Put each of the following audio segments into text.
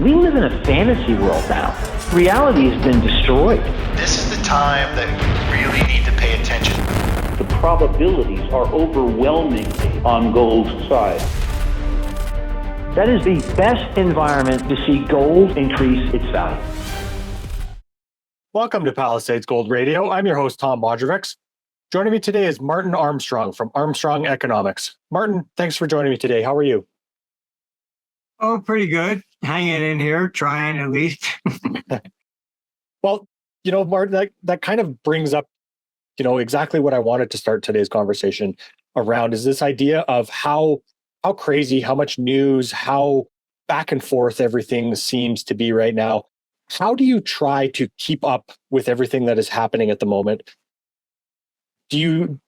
We live in a fantasy world now. Reality has been destroyed. This is the time that we really need to pay attention. The probabilities are overwhelmingly on gold's side. That is the best environment to see gold increase its value. Welcome to Palisade's Gold Radio. I'm your host, Tom Modrovics. Joining me today is Martin Armstrong from Armstrong Economics. Martin, thanks for joining me today. How are you? Oh, pretty good. Hanging in here, trying at least. Well, Martin, that kind of brings up, exactly what I wanted to start today's conversation around is this idea of how crazy, how much news, how back and forth everything seems to be right now. How do you try to keep up with everything that is happening at the moment? Do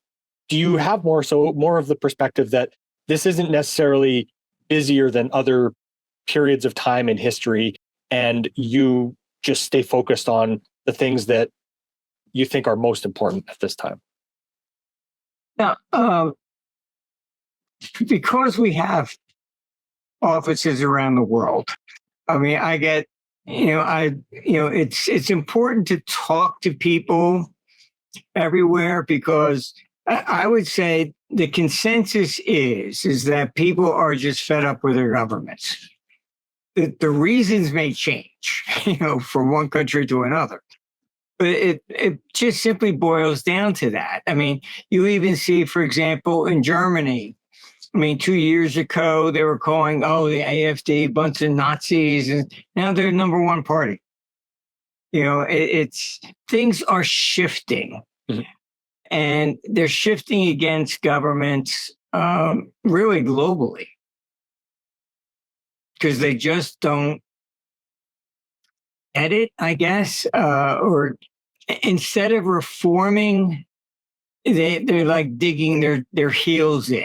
you have more of the perspective that this isn't necessarily busier than other periods of time in history, and you just stay focused on the things that you think are most important at this time? Now, because we have offices around the world, I mean, I get, it's important to talk to people everywhere because I would say the consensus is that people are just fed up with their governments. The reasons may change, from one country to another. But it just simply boils down to that. I mean, you even see, for example, in Germany, 2 years ago, they were calling, the AfD, a bunch of Nazis, and now they're number one party. It's things are shifting. Mm-hmm. And they're shifting against governments really globally. Because they just don't edit, I guess, or instead of reforming, they're like digging their heels in.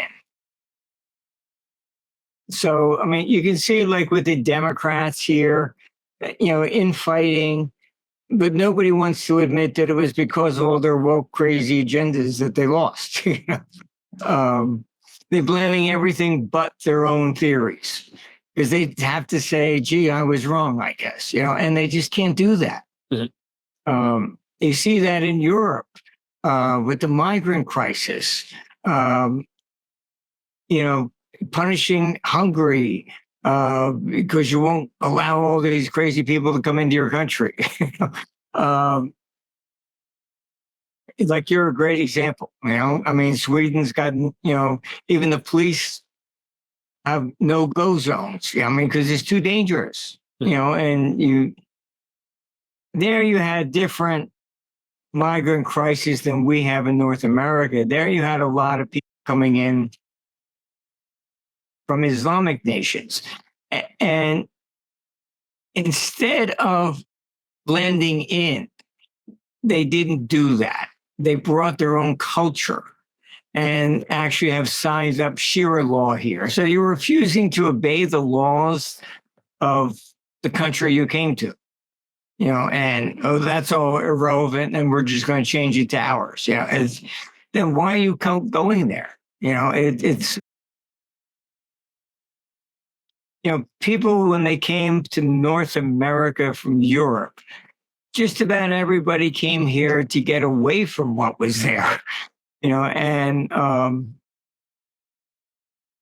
So, you can see like with the Democrats here, infighting, but nobody wants to admit that it was because of all their woke, crazy agendas that they lost. They're blaming everything but their own theories. Because they have to say, gee, I was wrong, I guess, and they just can't do that. Mm-hmm. You see that in Europe with the migrant crisis, punishing Hungary because you won't allow all these crazy people to come into your country. Like you're a great example, Sweden's got, even the police have no-go zones, because it's too dangerous, and you had different migrant crises than we have in North America. There you had a lot of people coming in from Islamic nations. And instead of blending in, they didn't do that. They brought their own culture and actually have signed up Sharia law here. So you're refusing to obey the laws of the country you came to, and that's all irrelevant, and we're just going to change it to ours. Then why are you going there? It's people when they came to North America from Europe, just about everybody came here to get away from what was there. And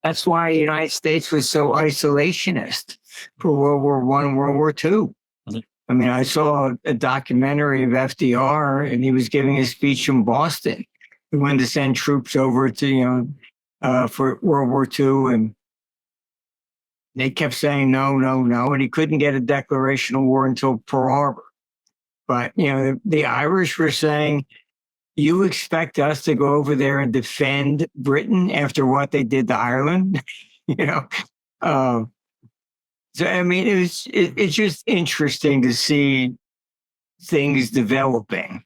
that's why the United States was so isolationist for World War I, World War II. Mm-hmm. I saw a documentary of FDR, and he was giving a speech in Boston. He wanted to send troops over to, for World War II, and they kept saying no, and he couldn't get a declaration of war until Pearl Harbor. But, the Irish were saying, you expect us to go over there and defend Britain after what they did to Ireland? So, it's just interesting to see things developing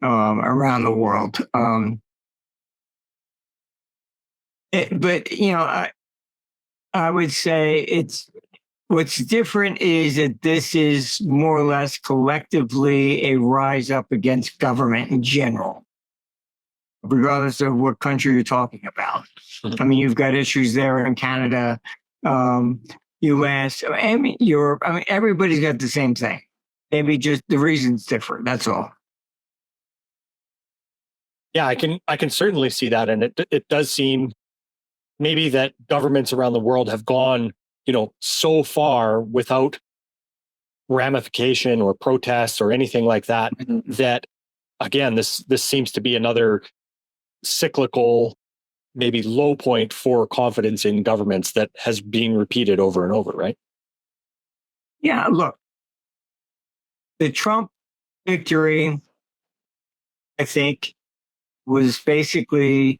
around the world. I would say what's different is that this is more or less collectively a rise up against government in general, regardless of what country you're talking about. Mm-hmm. You've got issues there in Canada. U.S., I mean, Europe. I mean, everybody's got the same thing. Maybe just the reason's different. That's all. Yeah, I can certainly see that, and it does seem maybe that governments around the world have gone, so far without ramification or protests or anything like that, that again, this seems to be another cyclical, maybe low point for confidence in governments that has been repeated over and over, right? Yeah, look, the Trump victory, I think, was basically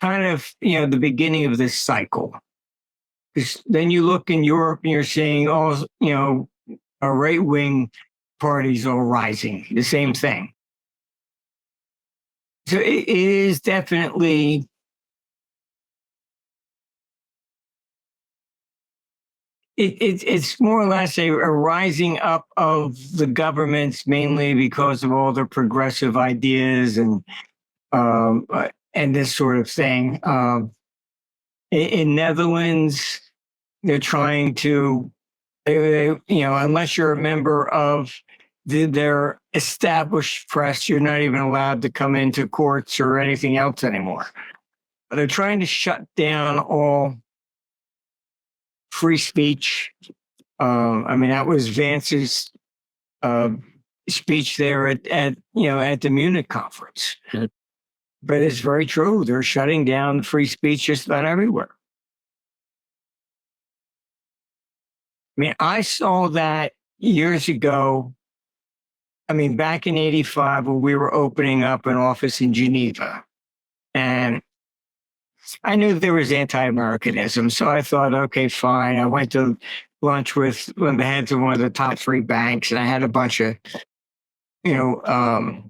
kind of, the beginning of this cycle. Because then you look in Europe and you're seeing all, right-wing parties all rising, the same thing. So it is definitely it's more or less a rising up of the governments, mainly because of all the progressive ideas and this sort of thing. In Netherlands, they're trying to, unless you're a member of their established press, you're not even allowed to come into courts or anything else anymore. But they're trying to shut down all free speech. That was Vance's speech there at the Munich conference. Mm-hmm. But it's very true. They're shutting down free speech just about everywhere. I saw that years ago. Back in 85, when we were opening up an office in Geneva. And I knew there was anti-Americanism, so I thought, okay, fine. I went to lunch with the heads of one of the top 3 banks, and I had a bunch of,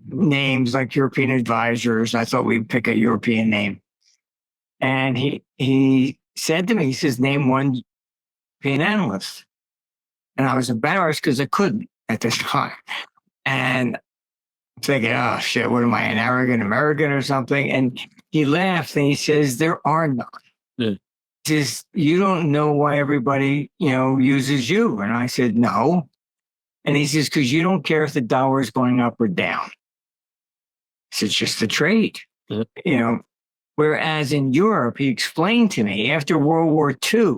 names like European advisors. I thought we'd pick a European name. And he said to me, he says, name one European analyst. And I was embarrassed because I couldn't at this time. And I'm thinking, oh, shit, what am I, an arrogant American or something? And he laughed and he says, there are none. Yeah. He says, you don't know why everybody, uses you. And I said, no. And he says, because you don't care if the dollar is going up or down. It's just a trade. Yeah. Whereas in Europe, he explained to me, after World War II,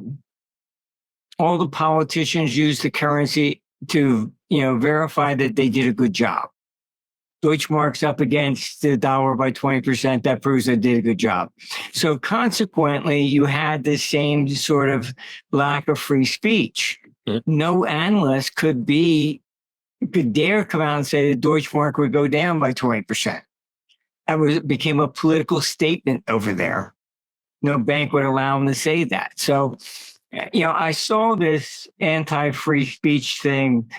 all the politicians used the currency to, verify that they did a good job. Deutschmark's up against the dollar by 20%. That proves they did a good job. So consequently, you had the same sort of lack of free speech. Mm-hmm. No analyst could dare come out and say the Deutschmark would go down by 20%. That became a political statement over there. No bank would allow them to say that. So, I saw this anti-free speech thing,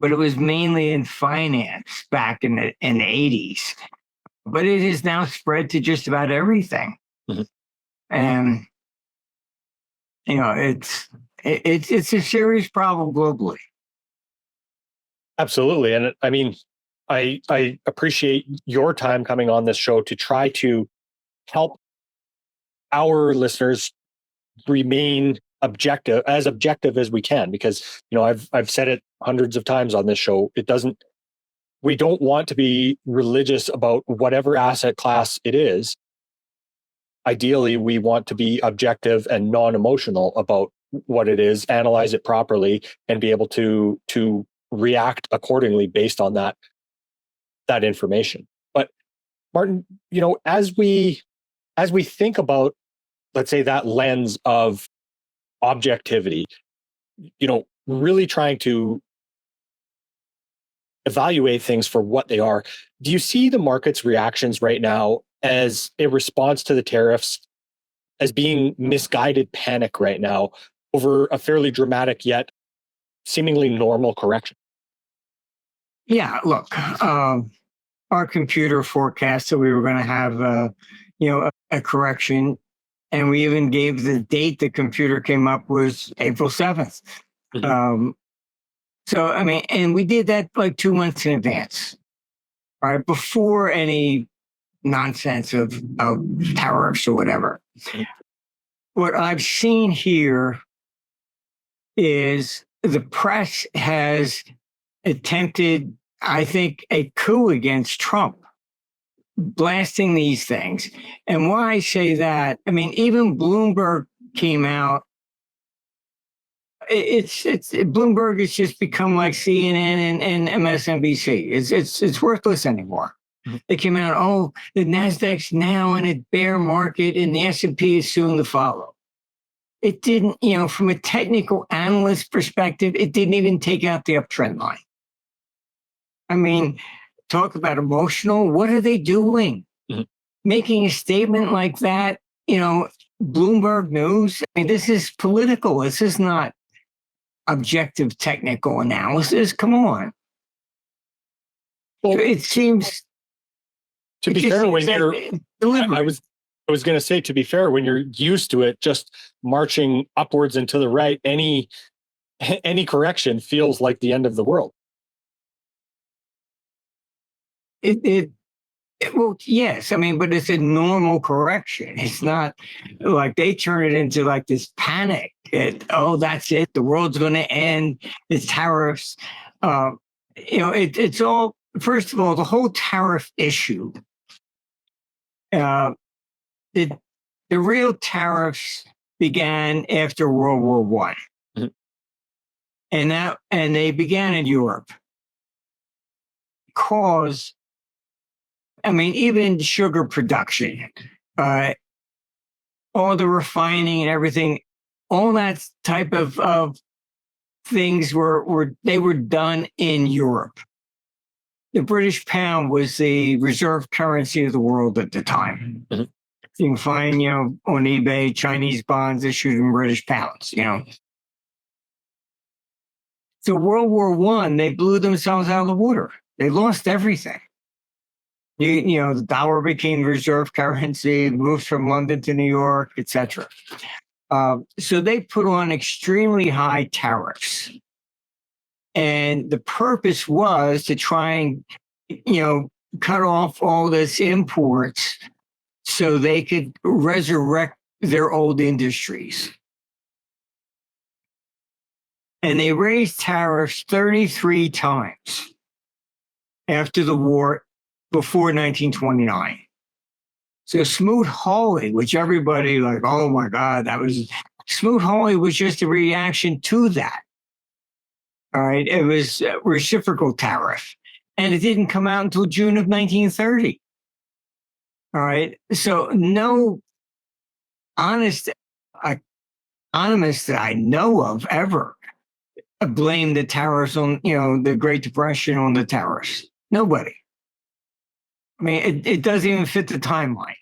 but it was mainly in finance back in the 80s. But it has now spread to just about everything. Mm-hmm. And, it's a serious problem globally. Absolutely. And I appreciate your time coming on this show to try to help our listeners remain objective as we can, because I've said it hundreds of times on this show. We don't want to be religious about whatever asset class it is. Ideally, we want to be objective and non-emotional about what it is, analyze it properly, and be able to react accordingly based on that information. But Martin, as we think about, let's say, that lens of objectivity, really trying to evaluate things for what they are, do you see the market's reactions right now as a response to the tariffs as being misguided panic right now over a fairly dramatic yet seemingly normal correction? Yeah, look, our computer forecast that we were going to have, a correction, and we even gave the date the computer came up was April 7th. Mm-hmm. And we did that like 2 months in advance, right? Before any nonsense of tariffs or whatever. Mm-hmm. what I've seen here is the press has attempted, I think, a coup against Trump, blasting these things. And why I say that, I mean, even Bloomberg came out. Bloomberg has just become like CNN and MSNBC. It's worthless anymore. Mm-hmm. They came out, oh, the Nasdaq's now in a bear market and the S&P is soon to follow. It didn't, from a technical analyst perspective, it didn't even take out the uptrend line. I mean, talk about emotional. What are they doing? Mm-hmm. Making a statement like that, Bloomberg News. I mean, this is political. This is not objective technical analysis. Come on. Well, it seems to be fair, when you're I was going to say, to be fair, when you're used to it just marching upwards and to the right, any correction feels like the end of the world. Well, yes. I mean, but it's a normal correction. It's not like they turn it into like this panic. That's it. The world's going to end. It's tariffs. It's all, first of all, the whole tariff issue. The real tariffs began after World War I. Mm-hmm. And they began in Europe. Because even sugar production, all the refining and everything, all that type of things were done in Europe. The British pound was the reserve currency of the world at the time. Mm-hmm. You can find, on eBay, Chinese bonds issued in British pounds, So World War I, they blew themselves out of the water. They lost everything. The dollar became reserve currency, moved from London to New York, etc. So they put on extremely high tariffs. And the purpose was to try and, cut off all this imports so they could resurrect their old industries. And they raised tariffs 33 times after the war, before 1929. So Smoot-Hawley, which everybody like, oh my God, Smoot-Hawley was just a reaction to that. All right. It was a reciprocal tariff. And it didn't come out until June of 1930. All right. So no honest economist that I know of ever blamed the tariffs on, the Great Depression on the tariffs. Nobody. It doesn't even fit the timeline.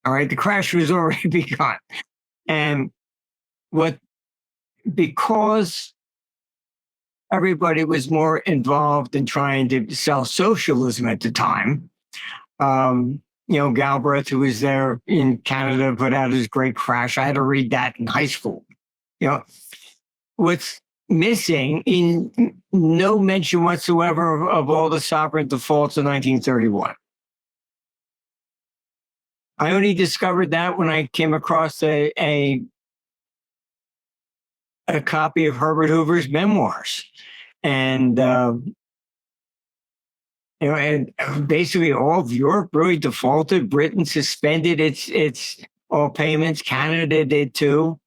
All right. The crash was already begun. And because everybody was more involved in trying to sell socialism at the time, Galbraith, who was there in Canada, put out his great crash. I had to read that in high school. What's missing in no mention whatsoever of all the sovereign defaults of 1931. I only discovered that when I came across a copy of Herbert Hoover's memoirs. And, and basically all of Europe really defaulted. Britain suspended its all payments. Canada did too.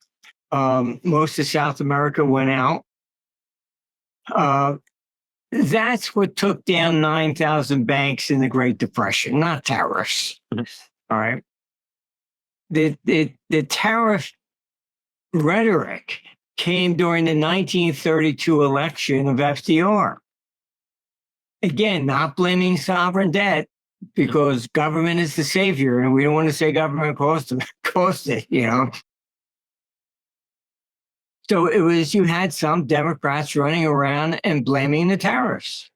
Most of South America went out. That's what took down 9,000 banks in the Great Depression, not tariffs. All right. The tariff rhetoric came during the 1932 election of FDR. Again, not blaming sovereign debt because government is the savior, and we don't want to say government cost it, So it was, you had some Democrats running around and blaming the tariffs.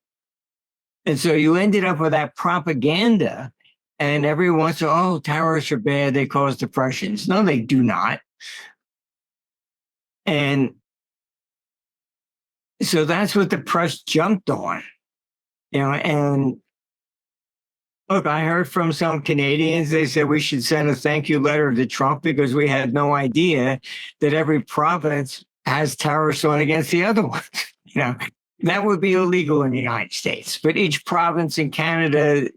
And so you ended up with that propaganda, and everyone said, oh, tariffs are bad, they cause depressions. No, they do not. And so that's what the press jumped on, and Look, I heard from some Canadians, they said we should send a thank you letter to Trump because we had no idea that every province has tariffs on against the other ones. You know, that would be illegal in the United States. But each province in Canada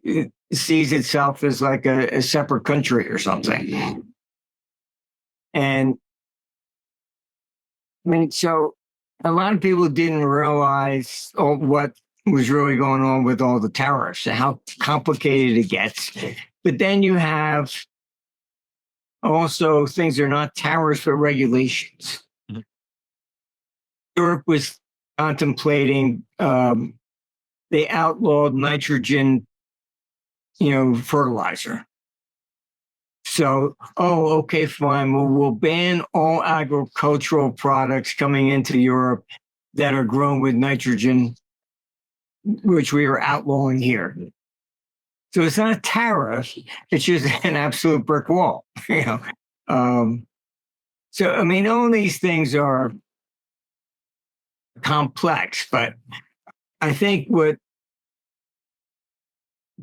sees itself as like a separate country or something. And I mean, so a lot of people didn't realize what was really going on with all the tariffs and how complicated it gets. But then you have also things that are not tariffs, but regulations. Mm-hmm. Europe was contemplating, they outlawed nitrogen, fertilizer. So, okay, fine. We'll ban all agricultural products coming into Europe that are grown with nitrogen, which we are outlawing here. So it's not a tariff; it's just an absolute brick wall. So I mean, all these things are complex, but I think what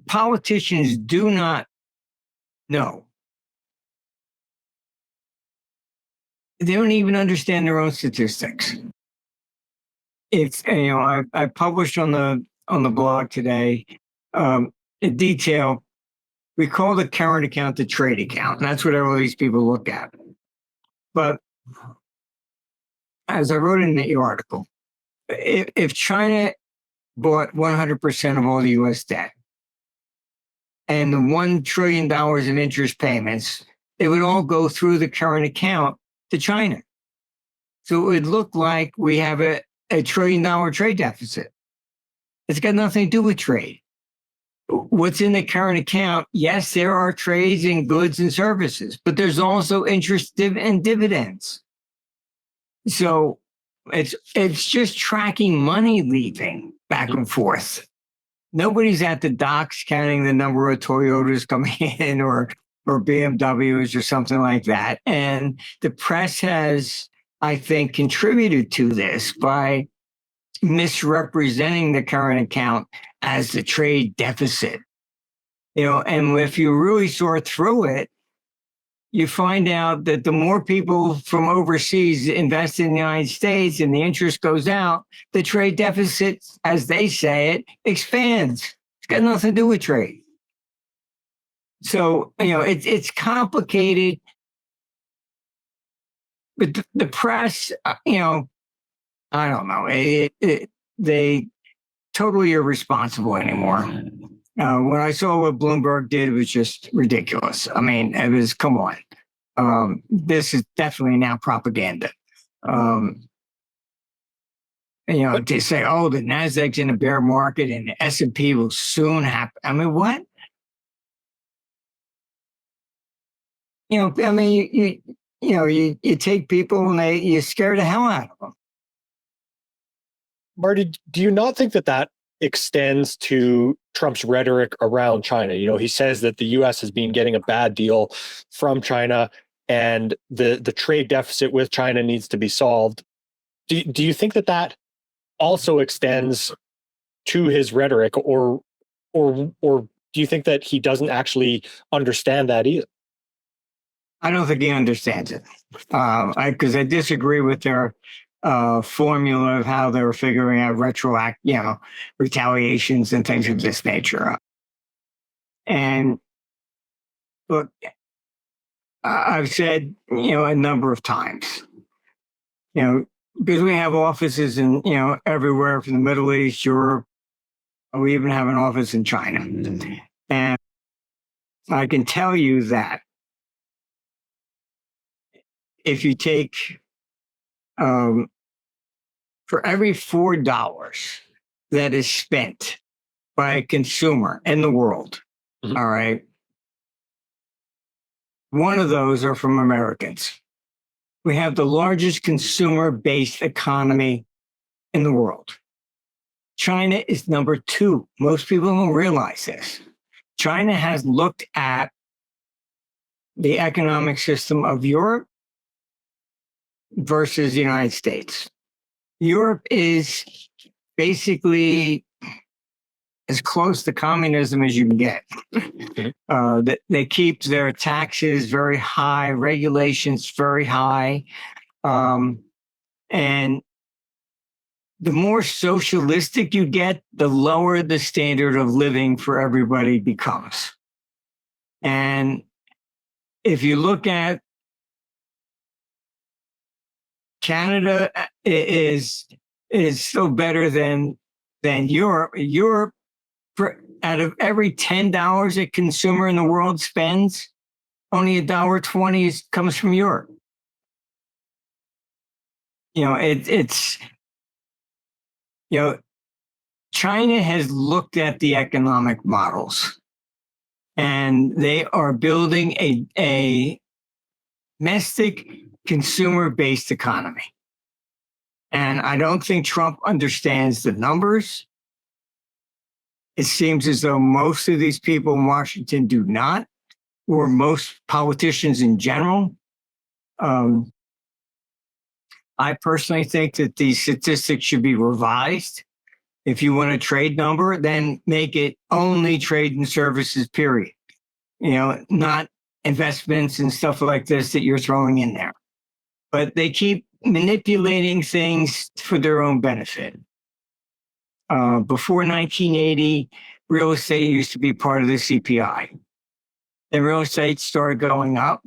politicians do not know, they don't even understand their own statistics. It's I published on the blog today in detail. We call the current account the trade account, and that's what all these people look at. But as I wrote in the article, if China bought 100% of all the U.S. debt and the $1 trillion in interest payments, it would all go through the current account to China. So it would look like we have a $1 trillion trade deficit. It's got nothing to do with trade. What's in the current account? Yes, there are trades in goods and services, but there's also interest and dividends. So it's just tracking money leaving back and forth. Nobody's at the docks counting the number of Toyotas coming in or BMWs or something like that. And the press has, I think, contributed to this by misrepresenting the current account as the trade deficit. And if you really sort through it, you find out that the more people from overseas invest in the United States and the interest goes out, the trade deficit, as they say it, expands. It's got nothing to do with trade. So, it's complicated. But the press, I don't know. They totally irresponsible anymore. When I saw what Bloomberg did, it was just ridiculous. I mean, it was, come on. This is definitely now propaganda. To say, the Nasdaq's in a bear market and the S&P will soon happen. I mean, what? You take people and you scare the hell out of them. Marty, do you not think that extends to Trump's rhetoric around China? He says that the U.S. has been getting a bad deal from China and the trade deficit with China needs to be solved. Do you think that also extends to his rhetoric, or do you think that he doesn't actually understand that either? I don't think he understands it because I disagree with their formula of how they were figuring out retaliations and things of this nature. And look, I've said, a number of times, because we have offices in, everywhere from the Middle East, Europe, we even have an office in China. And I can tell you that if you take, for every $4 that is spent by a consumer in the world, mm-hmm. All right, one of those are from Americans. We have the largest consumer-based economy in the world. China is number 2. Most people don't realize this. China has looked at the economic system of Europe versus the United States. Europe is basically as close to communism as you can get. They keep their taxes very high, regulations very high. And the more socialistic you get, the lower the standard of living for everybody becomes. And if you look at Canada is still better than Europe. Europe, out of every $10 a consumer in the world spends, only $1.20 comes from Europe. It's China has looked at the economic models, and they are building a domestic consumer-based economy. And I don't think Trump understands the numbers. It seems as though most of these people in Washington do not, or most politicians in general. I personally think that these statistics should be revised. If you want a trade number, then make it only trade and services, period. Not investments and stuff like this that you're throwing in there. But they keep manipulating things for their own benefit. Before 1980, real estate used to be part of the CPI. Then real estate started going up.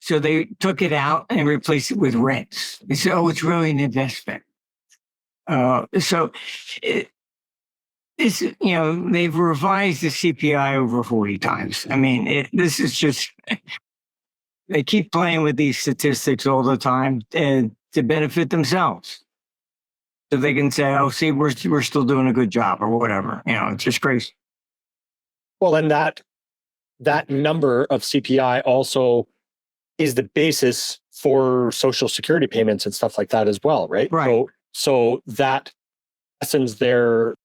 So they took it out and replaced it with rents. They said, oh, it's really an investment. They've revised the CPI over 40 times. I mean, this is just, they keep playing with these statistics all the time to benefit themselves. So they can say, oh, see, we're still doing a good job or whatever. It's just crazy. Well, and that number of CPI also is the basis for Social Security payments and stuff like that as well, right? Right. So that lessens their,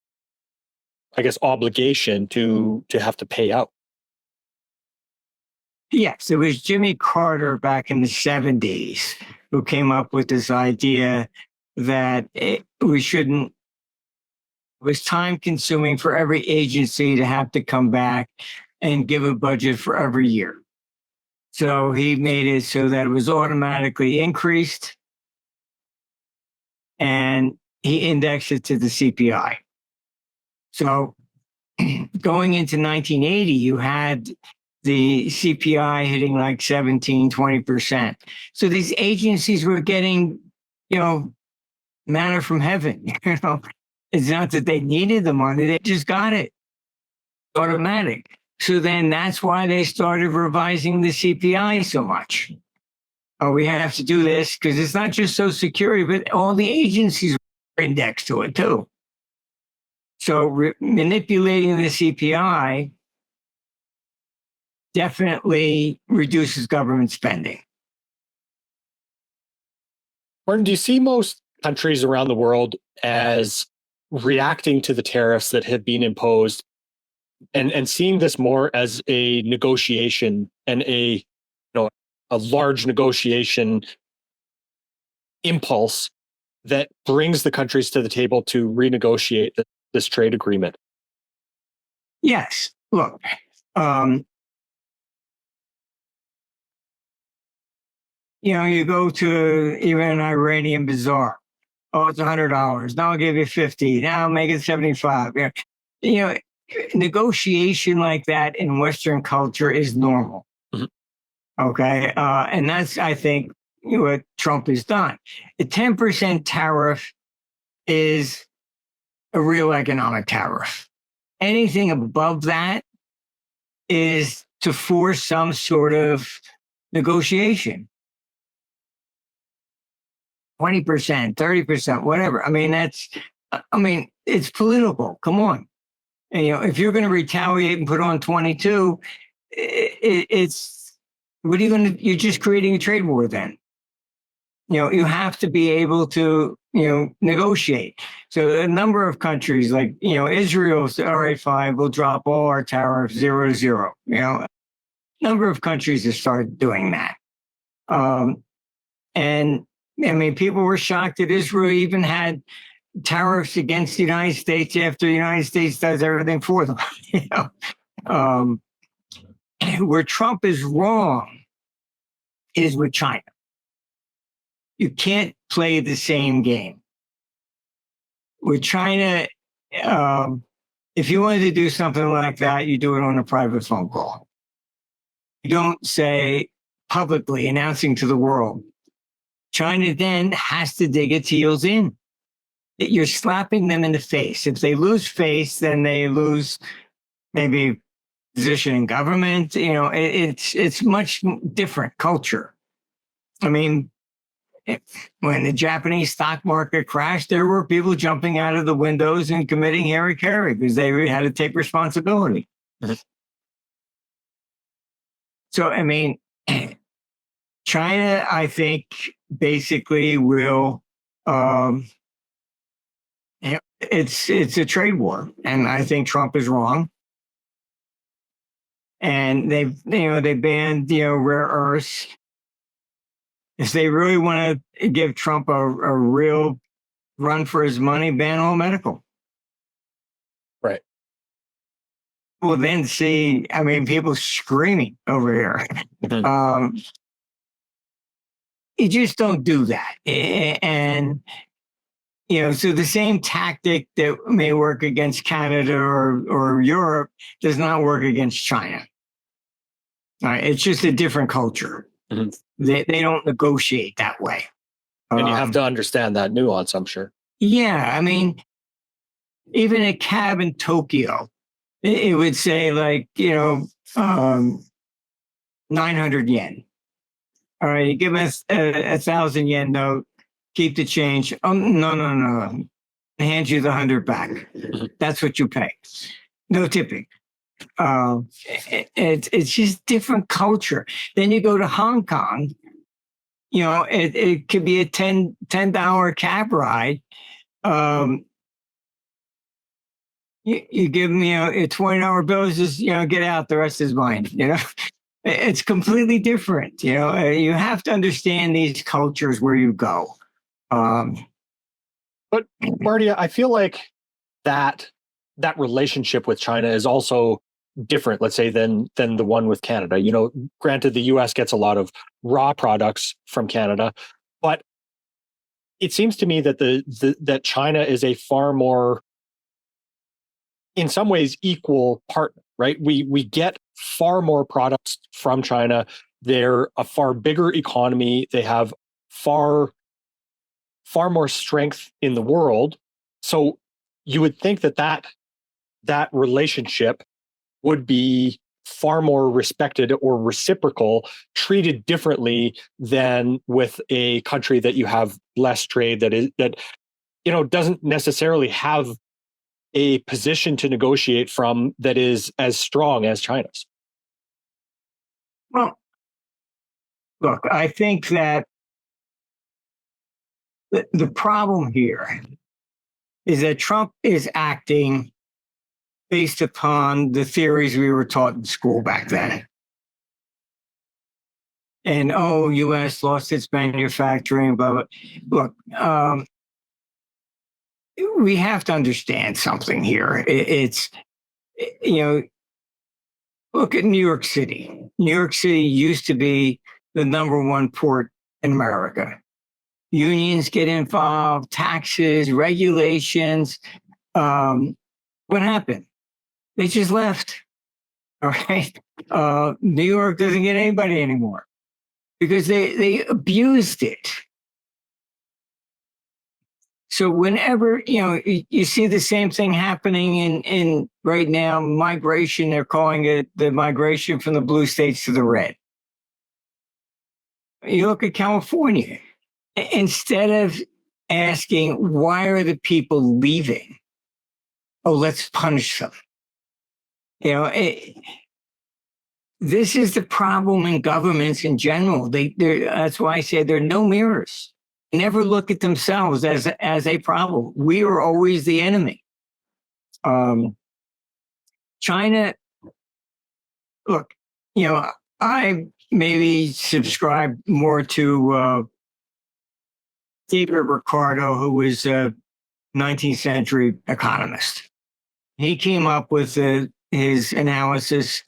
I guess, obligation to have to pay out. Yes, it was Jimmy Carter back in the 70s who came up with this idea that it was time consuming for every agency to have to come back and give a budget for every year. So he made it so that it was automatically increased, and he indexed it to the CPI. So going into 1980, you had the CPI hitting like 17, 20%. So these agencies were getting, manna from heaven. It's not that they needed the money, they just got it. Automatic. So then that's why they started revising the CPI so much. Oh, we have to do this because it's not just Social Security, but all the agencies are indexed to it too. So manipulating the CPI definitely reduces government spending. Martin, do you see most countries around the world as reacting to the tariffs that have been imposed and seeing this more as a negotiation and a large negotiation impulse that brings the countries to the table to renegotiate this trade agreement? Yes. Look, you go to even an Iranian bazaar. Oh, it's $100. Now I'll give you 50. Now I'll make it 75. Negotiation like that in Western culture is normal. Mm-hmm. Okay. And that's, I think, what Trump has done. A 10% tariff is a real economic tariff. Anything above that is to force some sort of negotiation. 20%, 30%, whatever. It's political. Come on. And, if you're going to retaliate and put on 22, what are you going to, you're just creating a trade war then. You have to be able to, negotiate. So a number of countries like, Israel said, all right, fine, we'll drop all our tariffs 0-0. A number of countries have started doing that. And people were shocked that Israel even had tariffs against the United States after the United States does everything for them. Where Trump is wrong is with China. You can't play the same game. With China, if you wanted to do something like that, you do it on a private phone call. You don't say publicly, announcing to the world. China then has to dig its heels in. You're slapping them in the face. If they lose face, then they lose maybe position in government. It's much different culture. I mean, when the Japanese stock market crashed, there were people jumping out of the windows and committing hara-kiri because they had to take responsibility. So, I mean, China, I think, basically will. It's a trade war, and I think Trump is wrong. And they banned rare earths. If they really want to give Trump a real run for his money, ban all medical. Right. We'll then see, I mean, people screaming over here. You just don't do that. And, so the same tactic that may work against Canada or Europe does not work against China. All right, it's just a different culture. Mm-hmm. They don't negotiate that way. And you have to understand that nuance, I'm sure. Yeah, I mean, even a cab in Tokyo, it would say 900 yen. All right, you give us a 1,000 yen note, keep the change. Oh, no. I hand you the 100 back. That's what you pay. No tipping. It's just different culture. Then you go to Hong Kong, it could be a $10 cab ride. You give me a $20 bill, just get out, the rest is mine. It's completely different. You have to understand these cultures where you go. But Marty, I feel like that relationship with China is also different, let's say, than the one with Canada. Granted, the U.S. gets a lot of raw products from Canada, but it seems to me that that China is a far more, in some ways, equal partner. Right? We get far more products from China. They're a far bigger economy. They have far more strength in the world. So you would think that relationship would be far more respected or reciprocal, treated differently than with a country that you have less trade, that doesn't necessarily have a position to negotiate from that is as strong as China's. Well, look, I think that the problem here is that Trump is acting based upon the theories we were taught in school back then. And, U.S. lost its manufacturing, blah, blah. Look, we have to understand something here. It's, look at New York City. New York City used to be the number one port in America. Unions get involved, taxes, regulations. What happened? They just left. All right. New York doesn't get anybody anymore because they abused it. So whenever, you see the same thing happening in right now, migration, they're calling it the migration from the blue states to the red. You look at California, instead of asking, why are the people leaving? Oh, let's punish them. This is the problem in governments in general. That's why I say there are no mirrors. Never look at themselves as a problem. We are always the enemy. China, look, I maybe subscribe more to David Ricardo, who was 19th century economist. He came up with his analysis.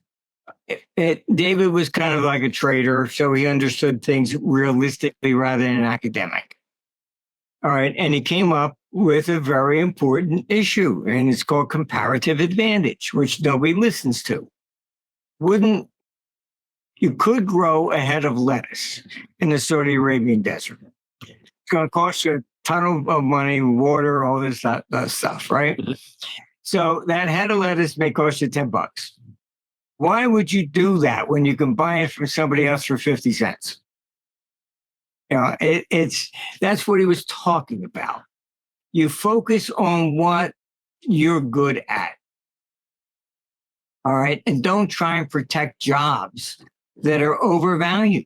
David was kind of like a trader, so he understood things realistically rather than an academic. All right. And he came up with a very important issue, and it's called comparative advantage, which nobody listens to. You could grow a head of lettuce in the Saudi Arabian desert. It's going to cost you a ton of money, water, all this stuff, right? So that head of lettuce may cost you $10. Why would you do that when you can buy it from somebody else for 50 cents? You know, that's what he was talking about. You focus on what you're good at. All right. And don't try and protect jobs that are overvalued.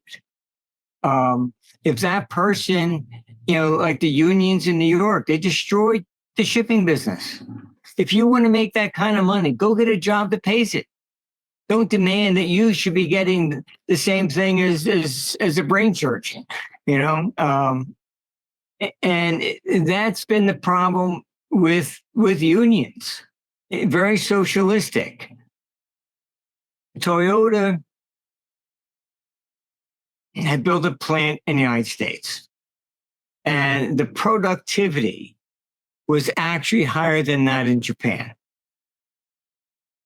If that person, like the unions in New York, they destroyed the shipping business. If you want to make that kind of money, go get a job that pays it. Don't demand that you should be getting the same thing as a brain surgeon, and that's been the problem with unions. Very socialistic. Toyota had built a plant in the United States, and the productivity was actually higher than that in Japan.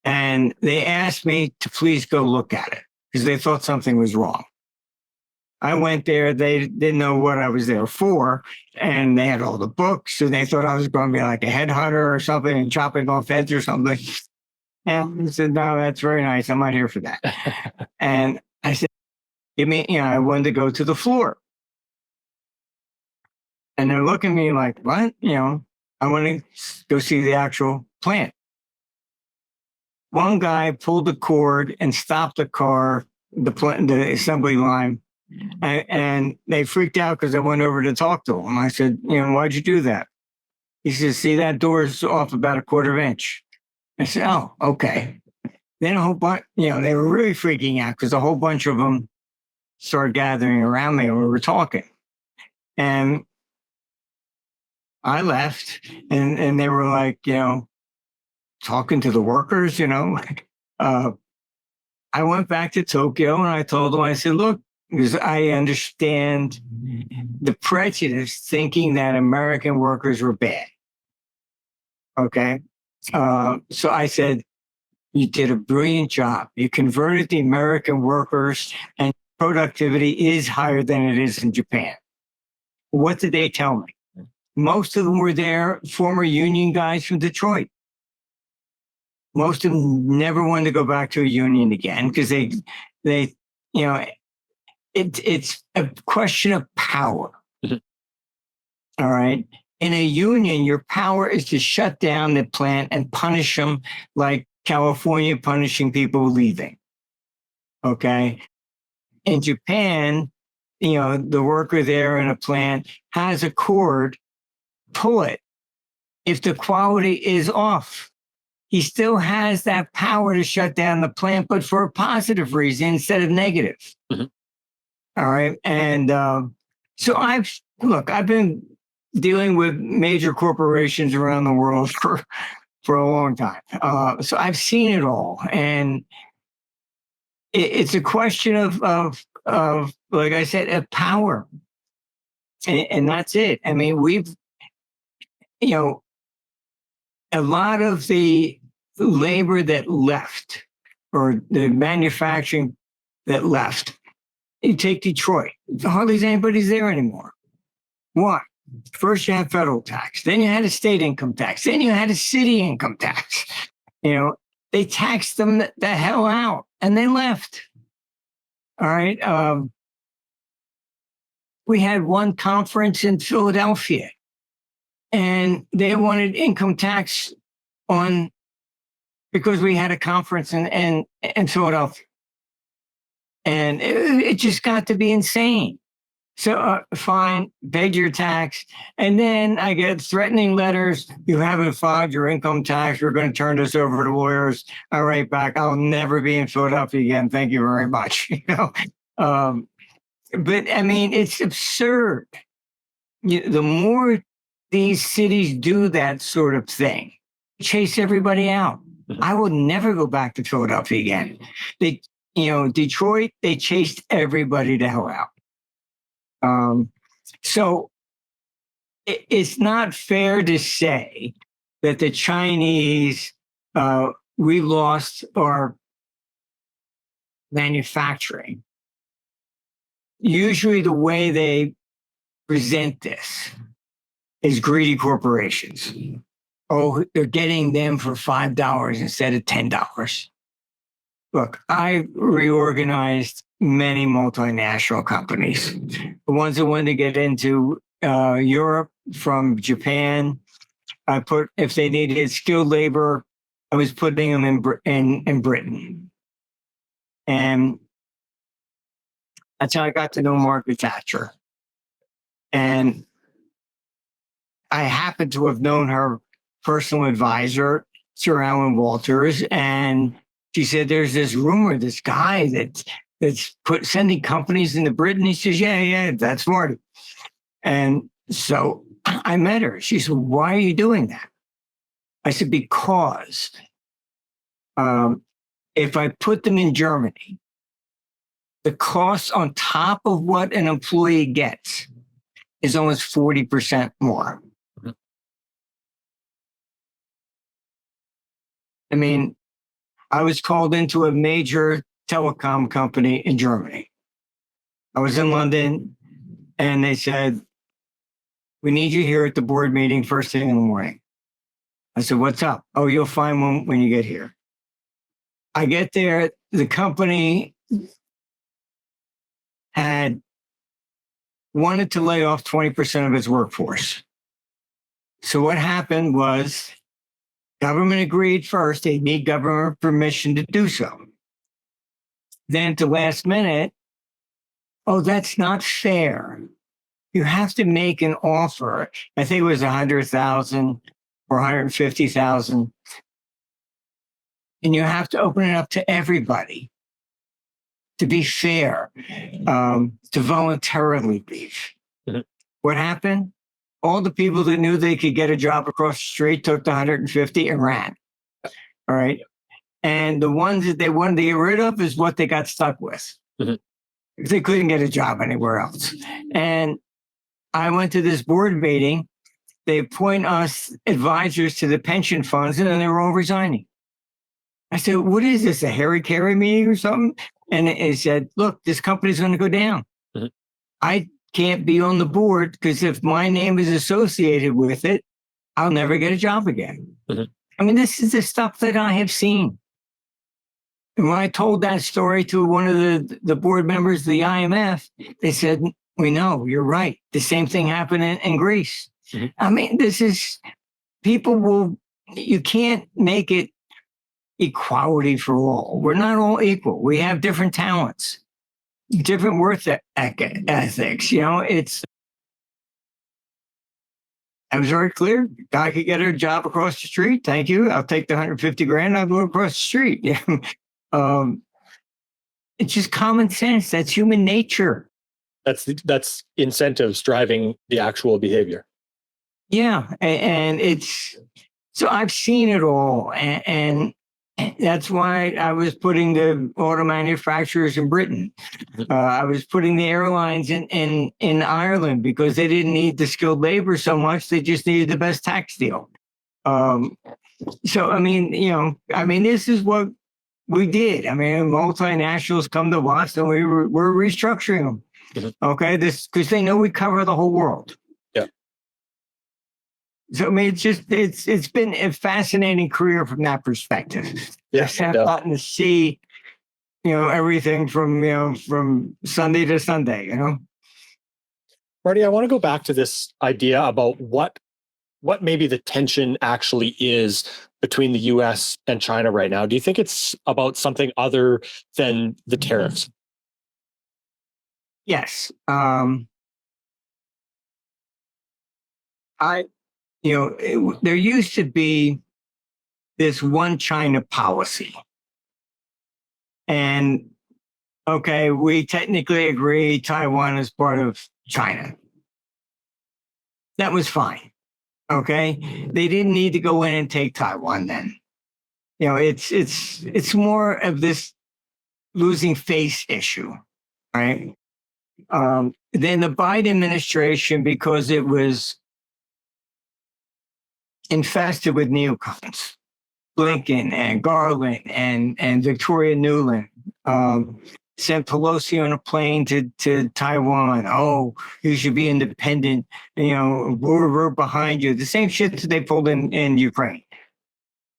And they asked me to please go look at it because they thought something was wrong. I went there. They didn't know what I was there for. And they had all the books. And they thought I was going to be like a headhunter or something and chopping off heads or something. And I said, no, that's very nice. I'm not here for that. And I said, I wanted to go to the floor. And they're looking at me like, what? I want to go see the actual plant. One guy pulled the cord and stopped the car, the assembly line, and they freaked out because I went over to talk to him. I said, why'd you do that? He said, see, that door's off about a quarter inch. I said, oh, okay. Then a whole bunch, they were really freaking out because a whole bunch of them started gathering around me and we were talking. And I left and they were like, talking to the workers, I went back to Tokyo and I told them, I said, look, because I understand the prejudice thinking that American workers were bad. Okay. So I said, you did a brilliant job. You converted the American workers and productivity is higher than it is in Japan. What did they tell me? Most of them were there, former union guys from Detroit. Most of them never wanted to go back to a union again because it's a question of power. All right. In a union, your power is to shut down the plant and punish them like California punishing people leaving. Okay. In Japan, the worker there in a plant has a cord, pull it. If the quality is off, he still has that power to shut down the plant, but for a positive reason instead of negative. Mm-hmm. All right. And so I've been dealing with major corporations around the world for a long time. So I've seen it all. And it's a question of like I said, of power. And that's it. I mean, we've, a lot of the labor that left or the manufacturing that left, you take Detroit, hardly anybody's there anymore. Why? First you had federal tax, then you had a state income tax, then you had a city income tax. They taxed them the hell out and they left. All right. We had one conference in Philadelphia and they wanted income tax because we had a conference in Philadelphia. And it just got to be insane. So fine, paid your tax. And then I get threatening letters. You haven't filed your income tax. We're going to turn this over to lawyers. All right, back. I'll never be in Philadelphia again. Thank you very much. But I mean, it's absurd. The more these cities do that sort of thing, chase everybody out. I will never go back to Philadelphia again. Detroit, they chased everybody the hell out. So it's not fair to say that the Chinese, we lost our manufacturing. Usually the way they present this is greedy corporations. Oh, they're getting them for $5 instead of $10. Look, I reorganized many multinational companies. The ones that wanted to get into Europe from Japan, if they needed skilled labor, I was putting them in Britain. And that's how I got to know Margaret Thatcher. And I happen to have known her personal advisor, Sir Alan Walters, and she said, there's this rumor, this guy that's sending companies into Britain. He says, yeah, that's Marty. And so I met her. She said, why are you doing that? I said, because if I put them in Germany, the cost on top of what an employee gets is almost 40% more. I mean, I was called into a major telecom company in Germany. I was in London and they said, we need you here at the board meeting first thing in the morning. I said, what's up? Oh, you'll find one when you get here. I get there, the company had wanted to lay off 20% of its workforce. So what happened was government agreed first. They need government permission to do so. Then at the last minute, oh, that's not fair. You have to make an offer. I think it was 100,000 or 150,000. And you have to open it up to everybody to be fair, to voluntarily leave. Mm-hmm. What happened? All the people that knew they could get a job across the street took the 150 and ran. All right. And the ones that they wanted to get rid of is what they got stuck with. Mm-hmm. They couldn't get a job anywhere else. And I went to this board meeting. They appoint us advisors to the pension funds, and then they were all resigning. I said, what is this, a Harry Carey meeting or something? And it said, look, this company's going to go down. Mm-hmm. I can't be on the board because if my name is associated with it, I'll never get a job again. Mm-hmm. I mean, this is the stuff that I have seen. And when I told that story to one of the board members of the IMF, they said, we know, you're right. The same thing happened in Greece. Mm-hmm. I mean, you can't make it equality for all. We're not all equal. We have different talents, different worth ethics. I was very clear. Guy could get a job across the street. Thank you. I'll take the 150 grand. I'll go across the street. It's just common sense. That's human nature. That's incentives driving the actual behavior. Yeah. And so I've seen it all. And that's why I was putting the auto manufacturers in Britain. I was putting the airlines in Ireland because they didn't need the skilled labor so much. They just needed the best tax deal. So, I mean, this is what we did. I mean, multinationals come to us and we're restructuring them. Mm-hmm. Okay. Because they know we cover the whole world. Yeah. So, I mean, it's been a fascinating career from that perspective. Yes, I've gotten to see, everything from Sunday to Sunday, Marty, I want to go back to this idea about what maybe the tension actually is between the U.S. and China right now. Do you think it's about something other than the tariffs? Yes. There used to be this one China policy. And, okay, we technically agree Taiwan is part of China. That was fine. Okay, they didn't need to go in and take Taiwan then. It's more of this losing face issue, right? Then the Biden administration, because it was infested with neocons, Blinken and Garland and Victoria Nuland, sent Pelosi on a plane to Taiwan. Oh, you should be independent. We're behind you. The same shit that they pulled in Ukraine.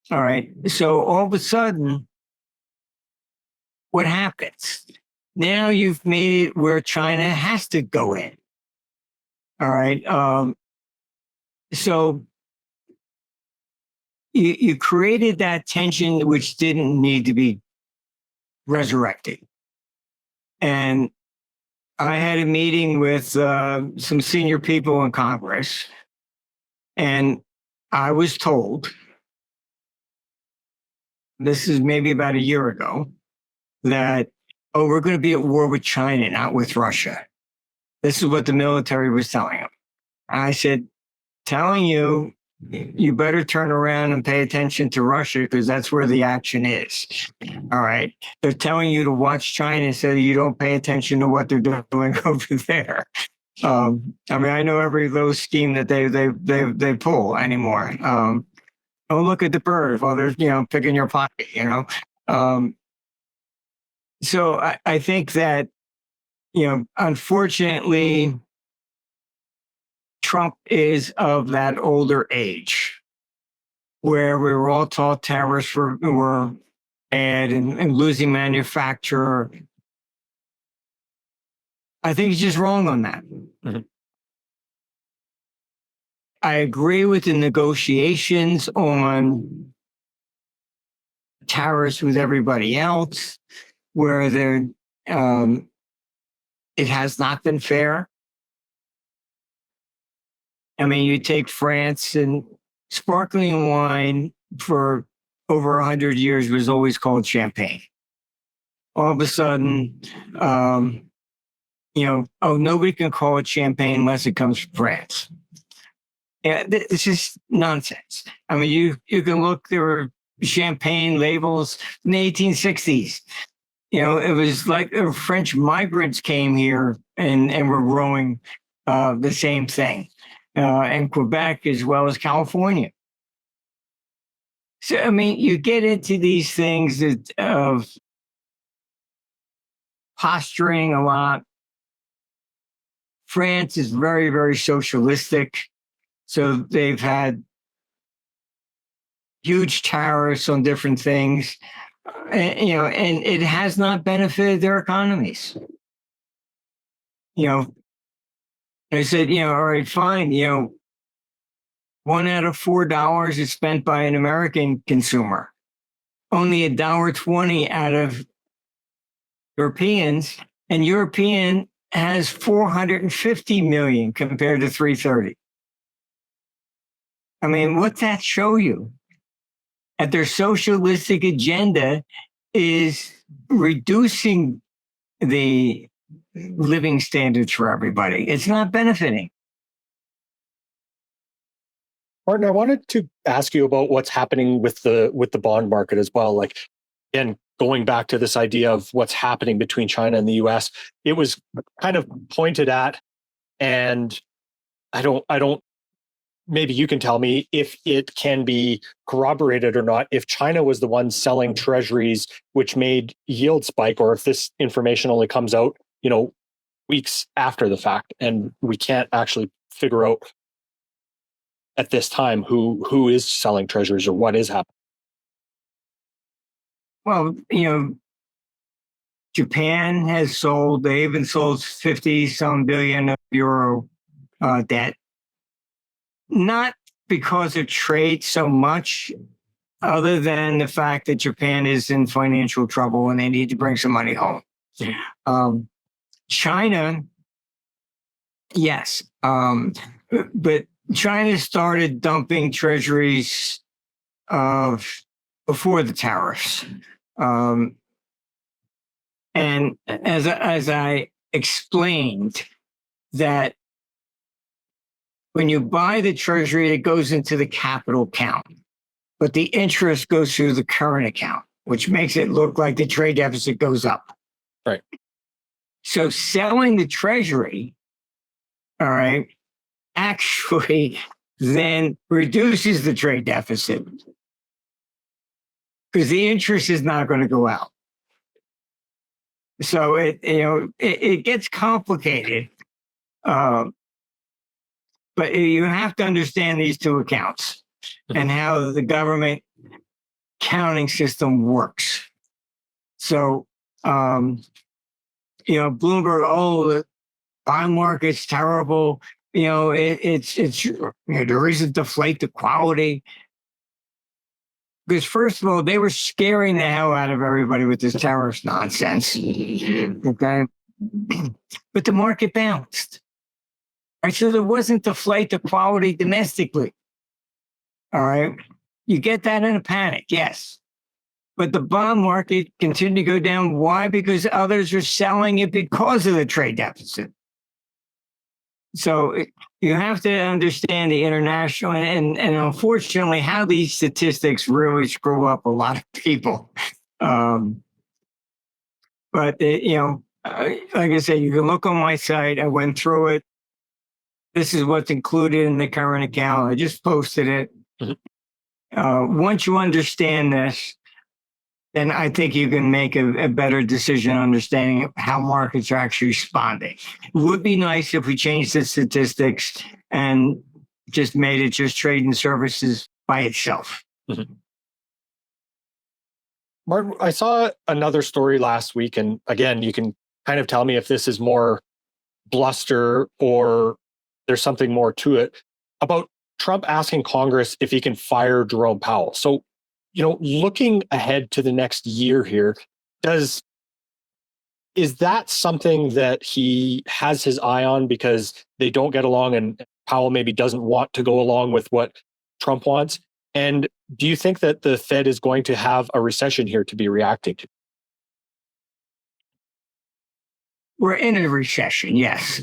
All right. So all of a sudden, what happens? Now you've made it where China has to go in. All right. So you created that tension which didn't need to be resurrected. And I had a meeting with some senior people in Congress, and I was told, this is maybe about a year ago, that, oh, we're going to be at war with China, not with Russia. This is what the military was telling them. I said, telling you, you better turn around and pay attention to Russia because that's where the action is. All right. They're telling you to watch China so that you don't pay attention to what they're doing over there. I mean, I know every little scheme that they pull anymore. Oh, look at the bird while they're picking your pocket. So I think that unfortunately, Trump is of that older age where we were all taught tariffs were bad and losing manufacturer. I think he's just wrong on that. Mm-hmm. I agree with the negotiations on tariffs with everybody else, where it has not been fair. I mean, you take France, and sparkling wine for over 100 years was always called champagne. All of a sudden, nobody can call it champagne unless it comes from France. Yeah, it's just nonsense. I mean, you can look, there were champagne labels in the 1860s. It was like French migrants came here and were growing the same thing. And Quebec as well as California. So, I mean, you get into these things of posturing a lot. France is very, very socialistic. So they've had huge tariffs on different things, and it has not benefited their economies. I said, all right, fine. $1 out of $4 is spent by an American consumer. Only $1.20 out of Europeans, and European has 450 million compared to 330. I mean, what's that show you? That their socialistic agenda is reducing the living standards for everybody. It's not benefiting. Martin, I wanted to ask you about what's happening with the bond market as well. Like, again, going back to this idea of what's happening between China and the U.S., it was kind of pointed at, and I don't. Maybe you can tell me if it can be corroborated or not. If China was the one selling treasuries, which made yield spike, or if this information only comes out, weeks after the fact, and we can't actually figure out at this time who is selling treasuries or what is happening. Well, Japan has sold. They even sold 50-some billion of euro debt. Not because of trade so much, other than the fact that Japan is in financial trouble and they need to bring some money home. China, yes, but China started dumping treasuries before the tariffs, and as I explained, that when you buy the treasury, it goes into the capital account, but the interest goes through the current account, which makes it look like the trade deficit goes up. Right. So selling the treasury, all right, actually then reduces the trade deficit because the interest is not going to go out. So it gets complicated, but you have to understand these two accounts and how the government counting system works. So, Bloomberg, the bond market's terrible. It's there isn't deflate the quality. Because first of all, they were scaring the hell out of everybody with this tariffs nonsense. Okay. But the market bounced. Right. So there wasn't deflate the quality domestically. All right. You get that in a panic, yes. But the bond market continued to go down. Why? Because others are selling it because of the trade deficit. So you have to understand the international and unfortunately how these statistics really screw up a lot of people. But like I said, you can look on my site. I went through it. This is what's included in the current account. I just posted it. Once you understand this, then I think you can make a better decision understanding how markets are actually responding. It would be nice if we changed the statistics and just made it just trading services by itself. Martin, I saw another story last week, and again, you can kind of tell me if this is more bluster or there's something more to it, about Trump asking Congress if he can fire Jerome Powell. So, looking ahead to the next year here, is that something that he has his eye on because they don't get along and Powell maybe doesn't want to go along with what Trump wants? And do you think that the Fed is going to have a recession here to be reacting to? We're in a recession, yes.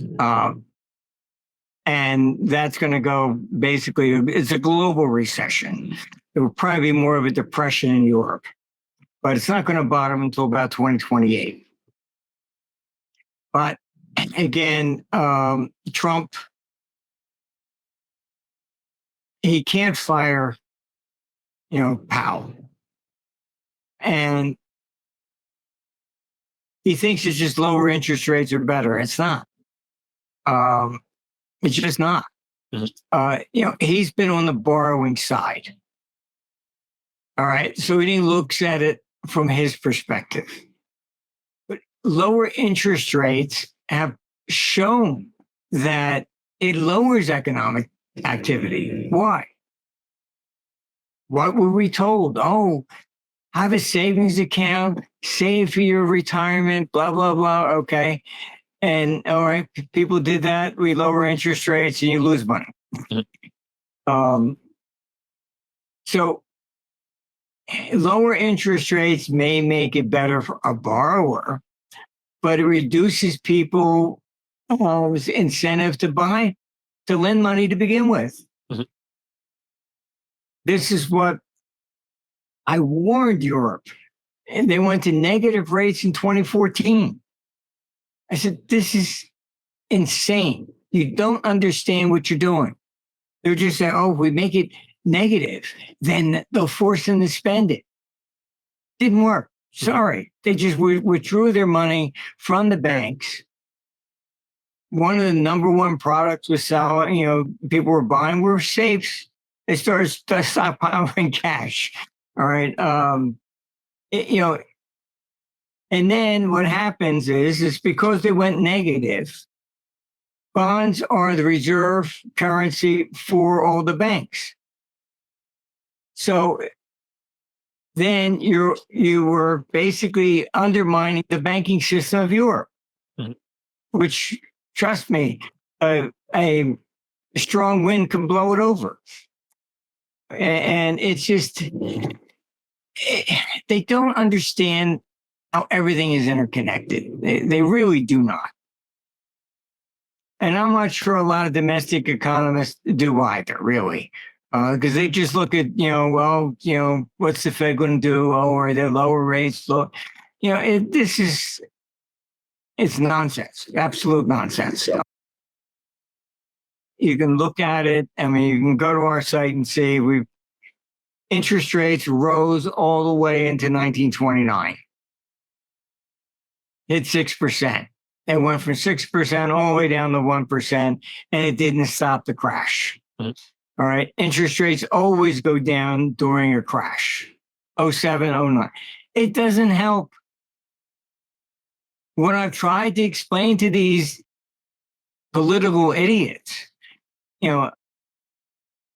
And that's going to go basically, it's a global recession. It will probably be more of a depression in Europe, but it's not going to bottom until about 2028. But again, Trump, he can't fire, Powell. And he thinks it's just lower interest rates are better. It's not. It's just not. He's been on the borrowing side. All right. So he looks at it from his perspective. But lower interest rates have shown that it lowers economic activity. Why? What were we told? Oh, have a savings account, save for your retirement, blah, blah, blah. Okay. And all right, people did that. We lower interest rates and you lose money. So lower interest rates may make it better for a borrower, but it reduces people's incentive to lend money to begin with. This is what I warned Europe, and they went to negative rates in 2014. I said, this is insane. You don't understand what you're doing. They're just saying, oh, if we make it negative, then they'll force them to spend it. Didn't work. Sorry. They just withdrew their money from the banks. One of the number one products was selling, people were buying were safes. They started stockpiling cash. All right. And then what happens is because they went negative, bonds are the reserve currency for all the banks. So then you were basically undermining the banking system of Europe, which, trust me, a strong wind can blow it over. And it's just, they don't understand how everything is interconnected. They really do not. And I'm not sure a lot of domestic economists do either, really. Because they just look at, what's the Fed going to do? Oh, are there lower rates? It's nonsense, absolute nonsense. You can look at it. I mean, you can go to our site and see interest rates rose all the way into 1929. Hit 6%. It went from 6% all the way down to 1%, and it didn't stop the crash. Mm-hmm. All right. Interest rates always go down during a crash. 07, 09. It doesn't help. What I've tried to explain to these political idiots,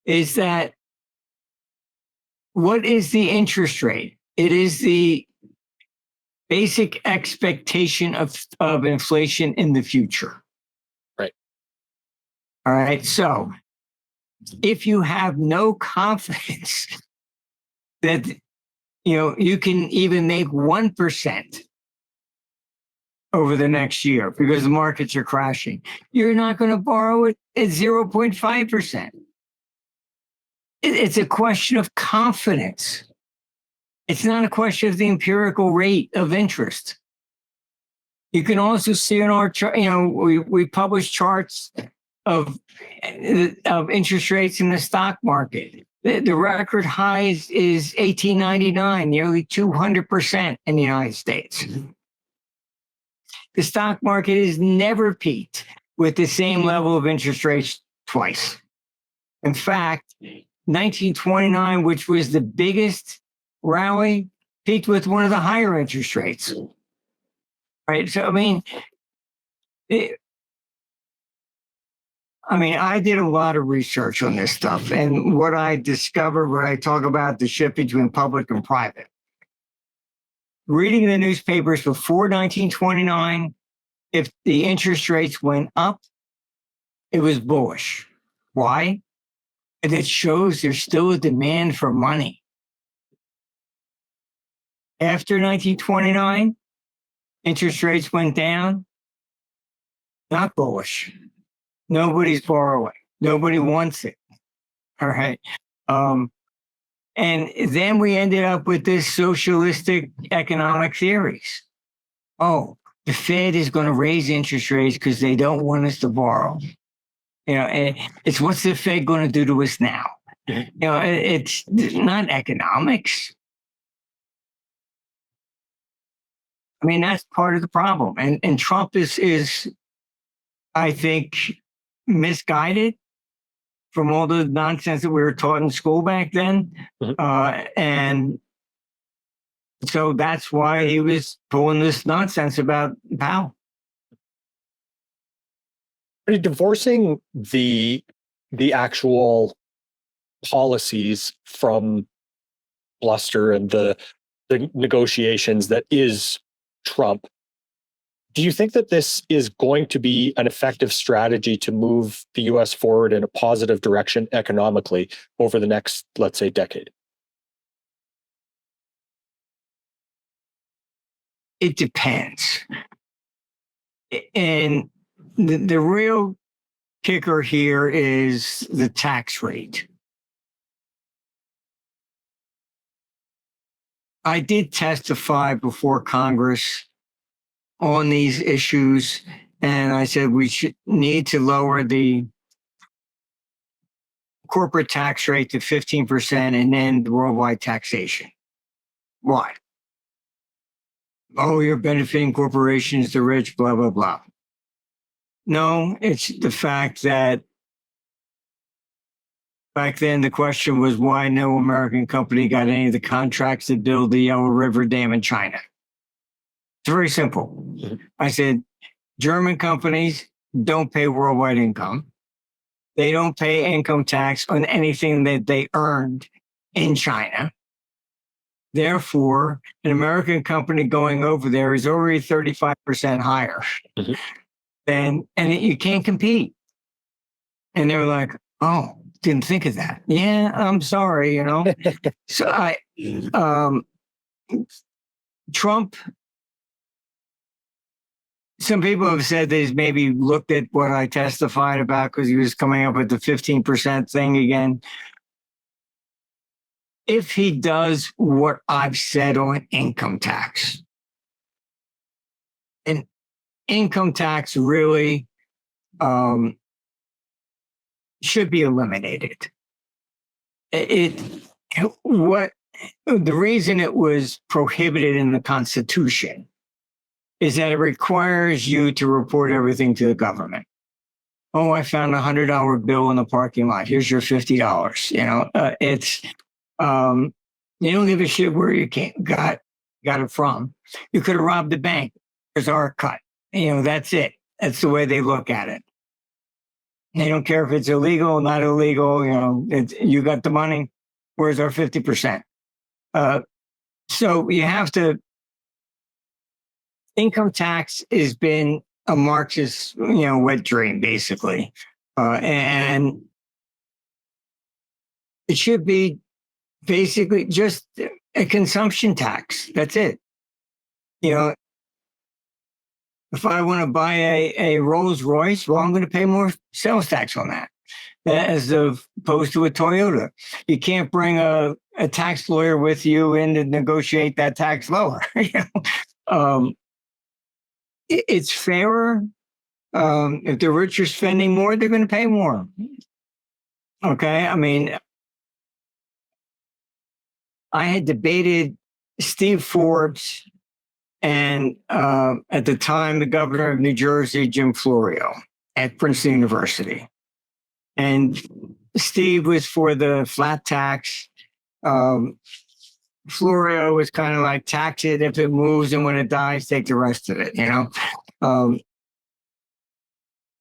is that what is the interest rate? It is the basic expectation of inflation in the future. Right. All right. So if you have no confidence that, you can even make 1% over the next year because the markets are crashing, you're not going to borrow it at 0.5%. It's a question of confidence. It's not a question of the empirical rate of interest. You can also see in our chart, we publish charts of interest rates in the stock market. The record highs is 1899, nearly 200% in the United States. The stock market has never peaked with the same level of interest rates twice. In fact, 1929, which was the biggest rally, peaked with one of the higher interest rates. Right? So, I did a lot of research on this stuff, and what I discovered when I talk about the shift between public and private. Reading the newspapers before 1929, if the interest rates went up, it was bullish. Why? And it shows there's still a demand for money. After 1929, interest rates went down, not bullish. Nobody's borrowing. Nobody wants it. All right. And then we ended up with this socialistic economic theories. Oh, the Fed is going to raise interest rates because they don't want us to borrow. And it's what's the Fed going to do to us now? It's not economics. That's part of the problem. And Trump is, I think, misguided from all the nonsense that we were taught in school back then. Mm-hmm. And so that's why he was pulling this nonsense about Powell. Divorcing the actual policies from bluster and the negotiations that is Trump, do you think that this is going to be an effective strategy to move the U.S. forward in a positive direction economically over the next, let's say, decade? It depends. And the real kicker here is the tax rate. I did testify before Congress on these issues, and I said we need to lower the corporate tax rate to 15% and then worldwide taxation. Why? Oh, you're benefiting corporations, the rich, blah, blah, blah. No, it's the fact that back then the question was why no American company got any of the contracts to build the Yellow River Dam in China. It's very simple. I said, German companies don't pay worldwide income. They don't pay income tax on anything that they earned in China. Therefore, an American company going over there is already 35% higher. Mm-hmm. And you can't compete. And they were like, oh, didn't think of that. Yeah, I'm sorry, So Trump some people have said that he's maybe looked at what I testified about because he was coming up with the 15% thing again. If he does what I've said on income tax, and income tax really should be eliminated. What the reason it was prohibited in the Constitution is that it requires you to report everything to the government. Oh, I found $100 bill in the parking lot. Here's your $50. You don't give a shit where you got it from. You could have robbed the bank. There's our cut. That's it. That's the way they look at it. They don't care if it's illegal, not illegal. You got the money. Where's our 50%? So you have to. Income tax has been a Marxist, wet dream, basically, and it should be basically just a consumption tax. That's it. If I want to buy a Rolls Royce, well, I'm going to pay more sales tax on that, as opposed to a Toyota. You can't bring a tax lawyer with you in to negotiate that tax lower. It's fairer. If the rich are spending more, they're going to pay more. Okay. I mean, I had debated Steve Forbes and at the time, the governor of New Jersey, Jim Florio, at Princeton University. And Steve was for the flat tax. Florio was kind of like, tax it if it moves, and when it dies, take the rest of it,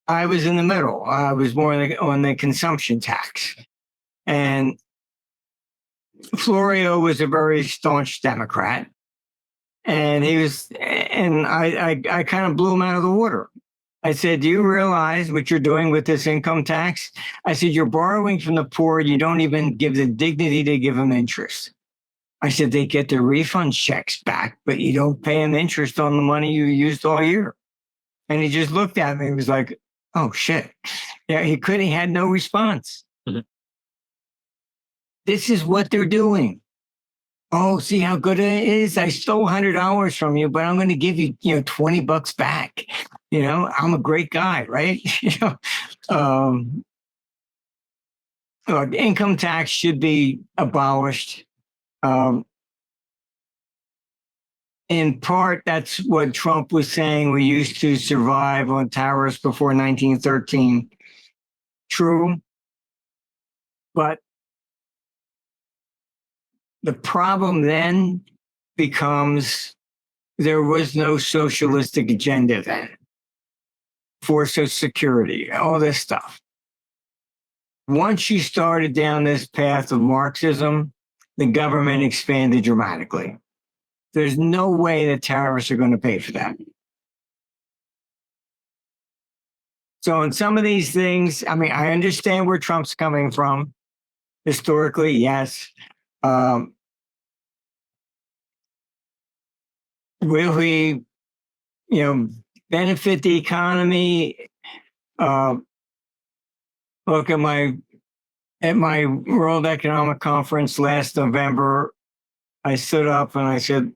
I was in the middle. I was more on the consumption tax. And Florio was a very staunch Democrat. And I kind of blew him out of the water. I said, do you realize what you're doing with this income tax? I said, you're borrowing from the poor. You don't even give the dignity to give them interest. I said, they get their refund checks back, but you don't pay them interest on the money you used all year. And he just looked at me. He was like, oh, shit. Yeah, he had no response. Mm-hmm. This is what they're doing. Oh, see how good it is? I stole $100 from you, but I'm going to give you, $20 back. I'm a great guy, right? Look, income tax should be abolished. In part, that's what Trump was saying. We used to survive on tariffs before 1913. True. But the problem then becomes there was no socialistic agenda then for Social Security, all this stuff. Once you started down this path of Marxism, the government expanded dramatically. There's no way the tariffs are going to pay for that. So in some of these things, I mean, I understand where Trump's coming from. Historically, yes. Will he, benefit the economy? Look at my World Economic Conference last November, I stood up and I said,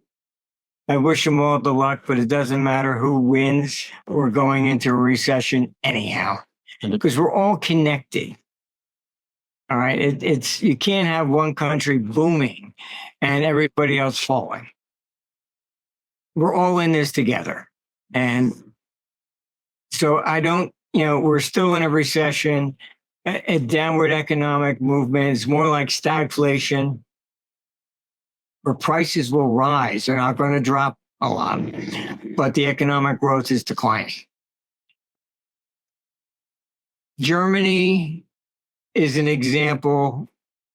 I wish them all the luck, but it doesn't matter who wins. We're going into a recession anyhow, because we're all connected. All right. It's you can't have one country booming and everybody else falling. We're all in this together. And so we're still in a recession, a downward economic movement. It's more like stagflation, where prices will rise. They're not going to drop a lot, but the economic growth is declining. Germany is an example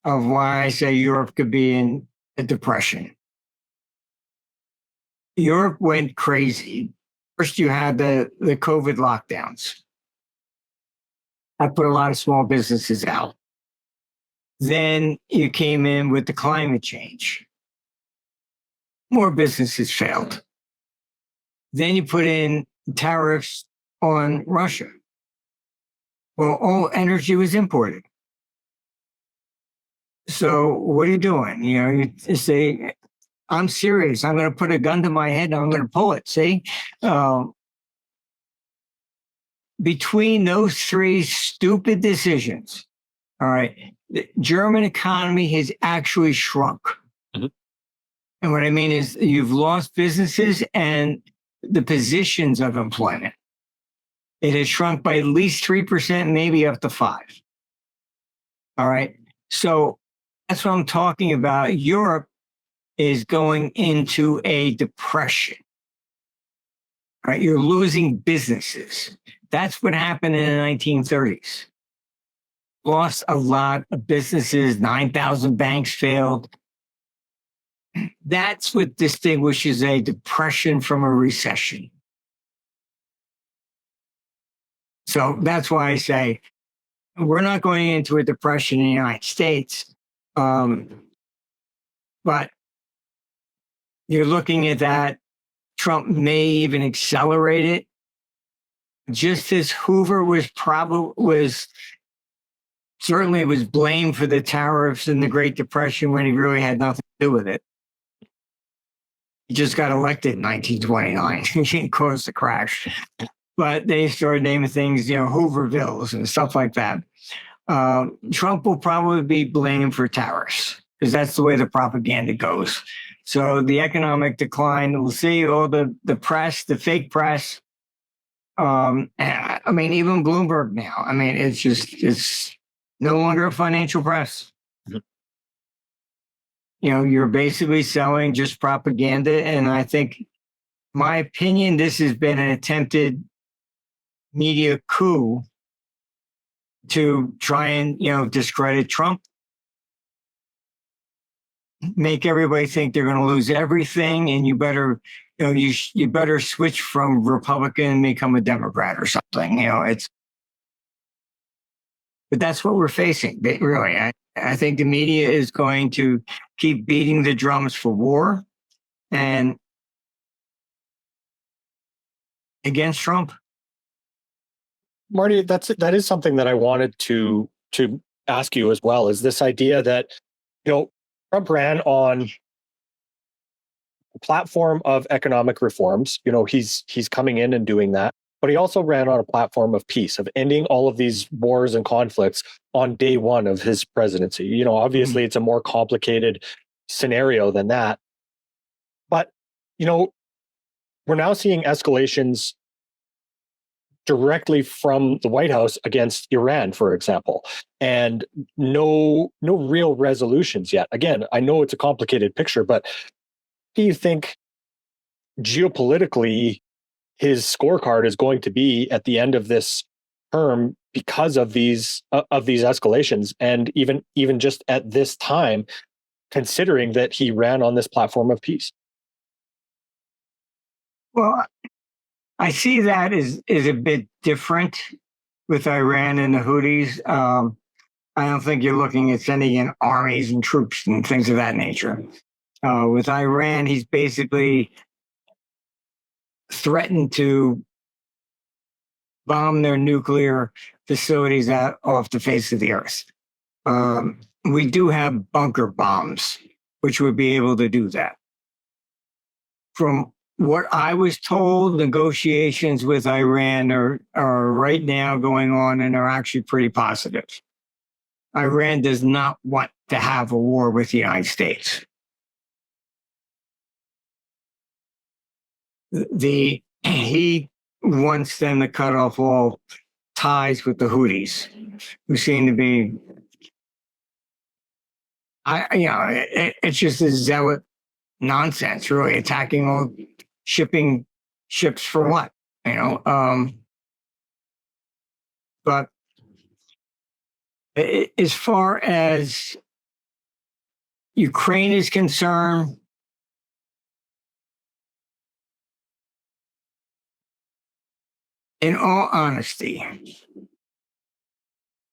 of why I say Europe could be in a depression. Europe went crazy. First, you had the COVID lockdowns. That put a lot of small businesses out. Then you came in with the climate change. More businesses failed. Then you put in tariffs on Russia. Well, all energy was imported. So what are you doing? You say, I'm serious. I'm going to put a gun to my head and I'm going to pull it. See? Between those three stupid decisions, all right, the German economy has actually shrunk. Mm-hmm. And what I mean is you've lost businesses and the positions of employment. It has shrunk by at least 3%, maybe up to 5%. All right. So that's what I'm talking about. Europe is going into a depression. All right. You're losing businesses. That's what happened in the 1930s. Lost a lot of businesses. 9,000 banks failed. That's what distinguishes a depression from a recession. So that's why I say we're not going into a depression in the United States. But you're looking at that. Trump may even accelerate it. Just as Hoover was certainly blamed for the tariffs and the Great Depression when he really had nothing to do with it. He just got elected in 1929. He caused the crash. But they started naming things, Hoovervilles and stuff like that. Trump will probably be blamed for tariffs because that's the way the propaganda goes. So the economic decline, we'll see all the press, the fake press. Even Bloomberg now. It's no longer a financial press. You're basically selling just propaganda. And I think, my opinion, this has been an attempted media coup to try and, discredit Trump, make everybody think they're going to lose everything. And you better, you better switch from Republican and become a Democrat or something. But that's what we're facing. Really, I think the media is going to keep beating the drums for war and against Trump. Marty, that is something that I wanted to ask you as well, is this idea that, Trump ran on a platform of economic reforms. He's coming in and doing that, but he also ran on a platform of peace, of ending all of these wars and conflicts on day one of his presidency. Obviously it's a more complicated scenario than that. But, we're now seeing escalations directly from the White House against Iran, for example, and no real resolutions yet. Again, I know it's a complicated picture, but do you think geopolitically his scorecard is going to be at the end of this term because of these escalations, and even just at this time, considering that he ran on this platform of peace? Well, I see that is a bit different with Iran and the Houthis. I don't think you're looking at sending in armies and troops and things of that nature. With Iran, he's basically threatened to bomb their nuclear facilities off the face of the earth. We do have bunker bombs, which would be able to do that. From what I was told, negotiations with Iran are right now going on and are actually pretty positive. Iran does not want to have a war with the United States. He wants them to cut off all ties with the Houthis, who seem to be, it's just a zealot nonsense, really, attacking all shipping ships for what, but as far as Ukraine is concerned, in all honesty,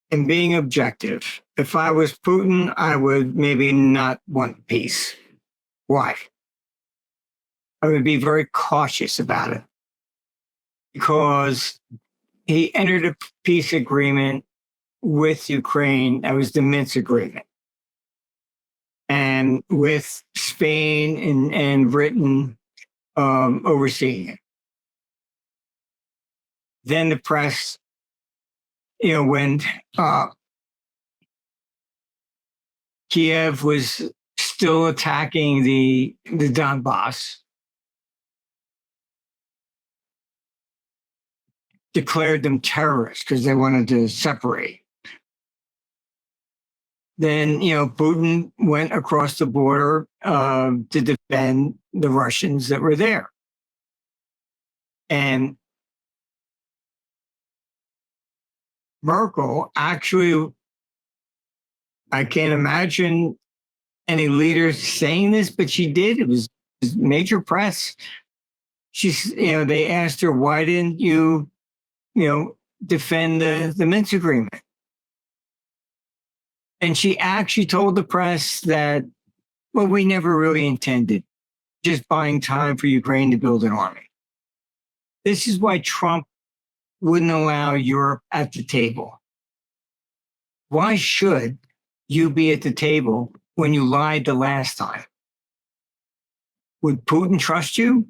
and being objective, if I was Putin, I would maybe not want peace. Why? I would be very cautious about it. because he entered a peace agreement with Ukraine. That was the Minsk agreement. And with Spain and Britain overseeing it. Then the press, when Kiev was still attacking the Donbass, declared them terrorists because they wanted to separate. Then, Putin went across the border to defend the Russians that were there. And Merkel actually, I can't imagine any leaders saying this, but she did. It was major press. They asked her, why didn't you, defend the Minsk agreement? And she actually told the press that, well, we never really intended, just buying time for Ukraine to build an army. This is why Trump wouldn't allow Europe at the table. Why should you be at the table when you lied the last time? Would Putin trust you?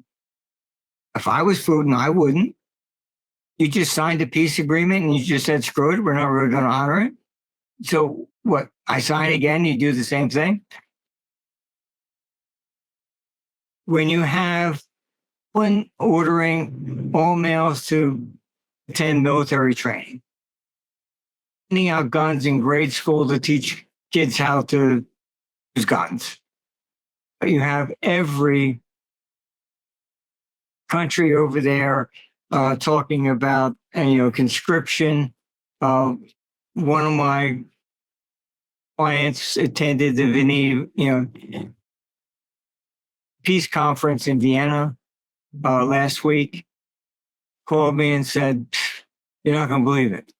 If I was Putin, I wouldn't. You just signed a peace agreement and you just said, screw it, we're not really going to honor it. So what, I sign again, you do the same thing? When you have one ordering all males to attend military training, handing out guns in grade school to teach kids how to use guns. But you have every country over there talking about, conscription. One of my clients attended the peace conference in Vienna last week, called me and said, you're not going to believe it.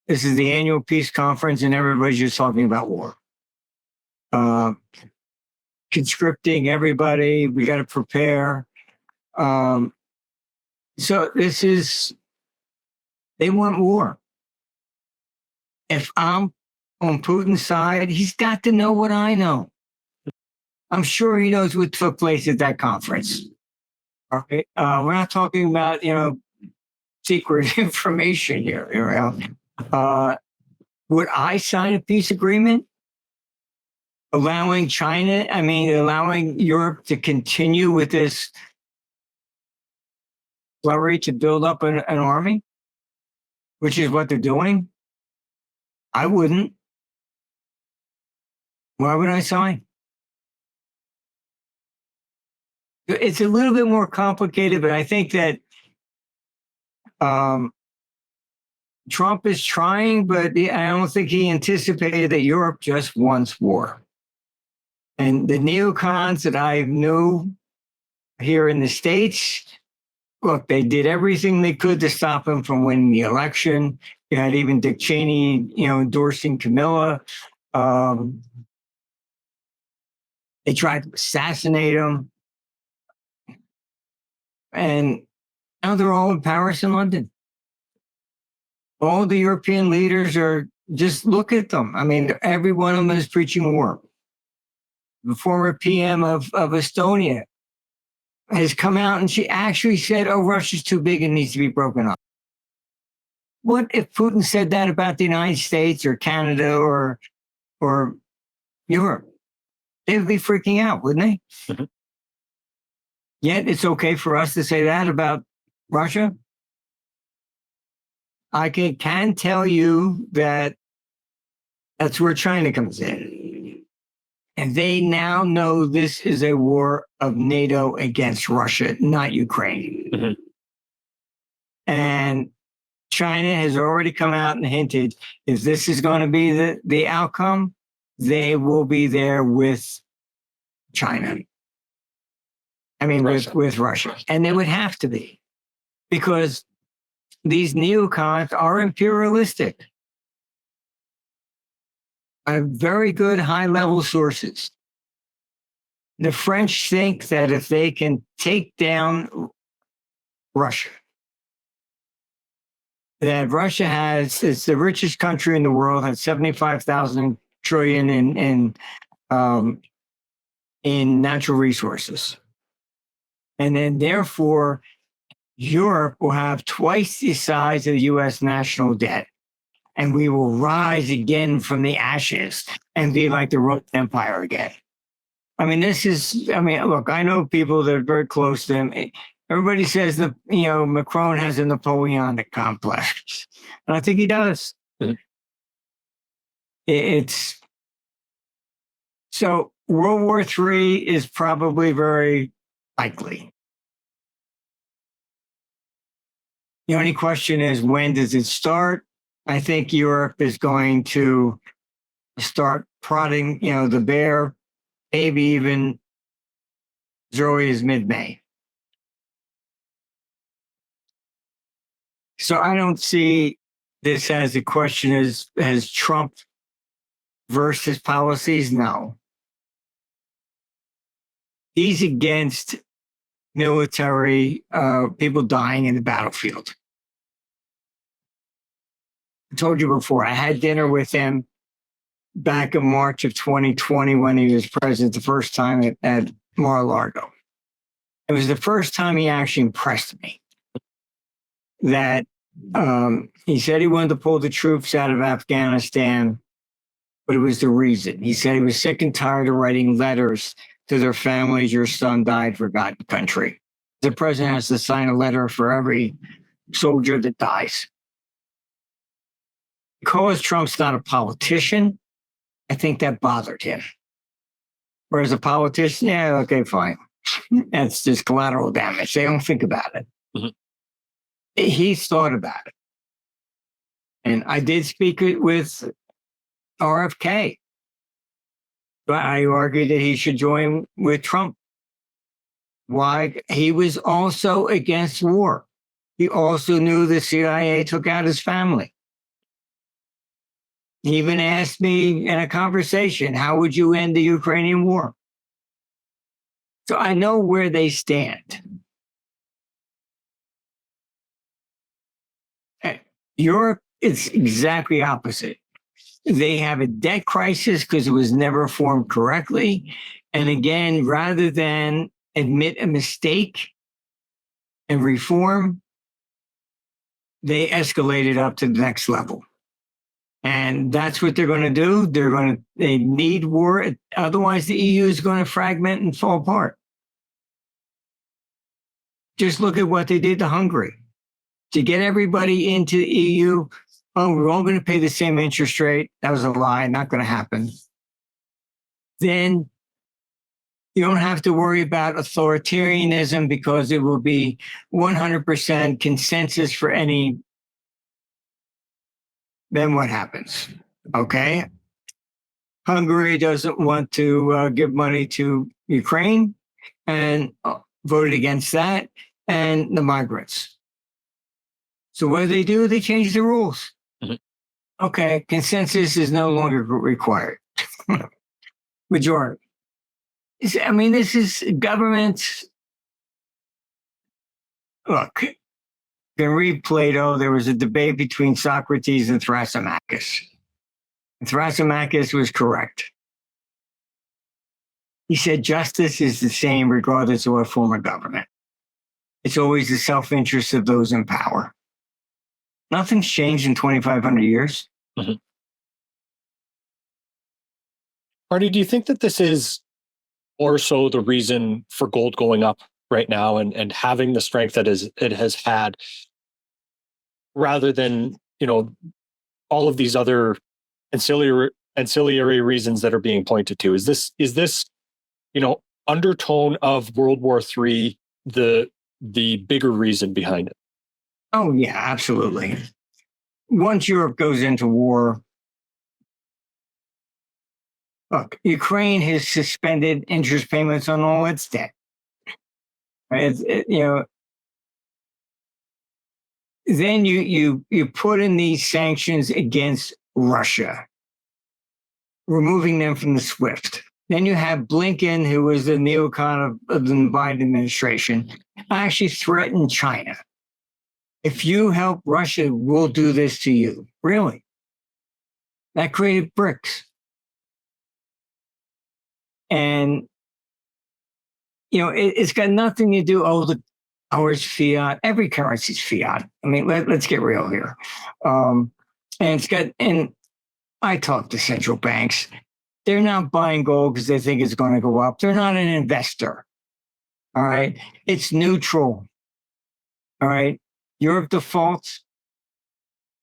This is the annual peace conference and everybody's just talking about war. Conscripting everybody, we got to prepare. So they want war. If I'm on Putin's side, he's got to know what I know. I'm sure he knows what took place at that conference. Okay, we're not talking about secret information here. Would I sign a peace agreement allowing allowing Europe to continue with this flurry to build up an army, which is what they're doing? I wouldn't. Why would I sign? It's a little bit more complicated, but I think that Trump is trying, but I don't think he anticipated that Europe just wants war. And the neocons that I knew here in the States, look, they did everything they could to stop him from winning the election. You had even Dick Cheney, endorsing Camilla. They tried to assassinate him. And now they're all in Paris and London. All the European leaders are, just look at them. Every one of them is preaching war. The former PM of Estonia has come out and she actually said, oh, Russia's too big and needs to be broken up. What if Putin said that about the United States or Canada or Europe? They would be freaking out, wouldn't they? Mm-hmm. Yet it's okay for us to say that about Russia. I can tell you that that's where China comes in. And they now know this is a war of NATO against Russia, not Ukraine. Mm-hmm. And China has already come out and hinted, if this is going to be the outcome, they will be there with China. Russia. With Russia. And they would have to be, because these neocons are imperialistic. I have very good high-level sources. The French think that if they can take down Russia, that Russia it's the richest country in the world, has 75,000 trillion in natural resources. And then therefore, Europe will have twice the size of the U.S. national debt. And we will rise again from the ashes and be like the Roman Empire again. I mean, look, I know people that are very close to him. Everybody says that, Macron has a Napoleonic complex. And I think he does. Mm-hmm. It's so World War III is probably very likely. The only question is, when does it start? I think Europe is going to start prodding, the bear, maybe even as early as mid-May. So I don't see this as a question as Trump versus policies. No. He's against military people dying in the battlefield. I told you before, I had dinner with him back in March of 2020 when he was president the first time at Mar-a-Lago. It was the first time he actually impressed me. That he said he wanted to pull the troops out of Afghanistan, but it was the reason. He said he was sick and tired of writing letters to their families, your son died, forgotten country. The president has to sign a letter for every soldier that dies. Because Trump's not a politician, I think that bothered him. Whereas a politician, yeah, okay, fine. That's just collateral damage. They don't think about it. Mm-hmm. He's thought about it. And I did speak with RFK. But I argued that he should join with Trump. Why? He was also against war. He also knew the CIA took out his family. He even asked me in a conversation, how would you end the Ukrainian war? So I know where they stand. Europe is exactly opposite. They have a debt crisis because it was never formed correctly. And again, rather than admit a mistake and reform, they escalated up to the next level. And that's what they're going to do. They need war. Otherwise, the EU is going to fragment and fall apart. Just look at what they did to Hungary. To get everybody into the EU, we're all going to pay the same interest rate. That was a lie, not going to happen. Then you don't have to worry about authoritarianism because it will be 100% consensus for any. Then what happens? Okay. Hungary doesn't want to give money to Ukraine and voted against that, and the migrants. So what do? They change the rules. Mm-hmm. Okay, consensus is no longer required. Majority. I mean, this is government. Look, you can read Plato. There was a debate between Socrates and Thrasymachus. Thrasymachus was correct. He said justice is the same regardless of what form of government. It's always the self-interest of those in power. Nothing's changed in 2,500 years. Mm-hmm. Marty, do you think that this is more so the reason for gold going up right now and having the strength that it has had, rather than, all of these other ancillary reasons that are being pointed to? Is this undertone of World War III the bigger reason behind it? Oh, yeah, absolutely. Once Europe goes into war, look, Ukraine has suspended interest payments on all its debt. Then you put in these sanctions against Russia, removing them from the SWIFT. Then you have Blinken, who was the neocon of the Biden administration, actually threatened China if you help Russia, we'll do this to you. Really? That created BRICS. And, it's got nothing to do, ours fiat. Every currency's fiat. I mean, let's get real here. And I talk to central banks. They're not buying gold because they think it's going to go up. They're not an investor. All right. It's neutral. All right. Europe defaults.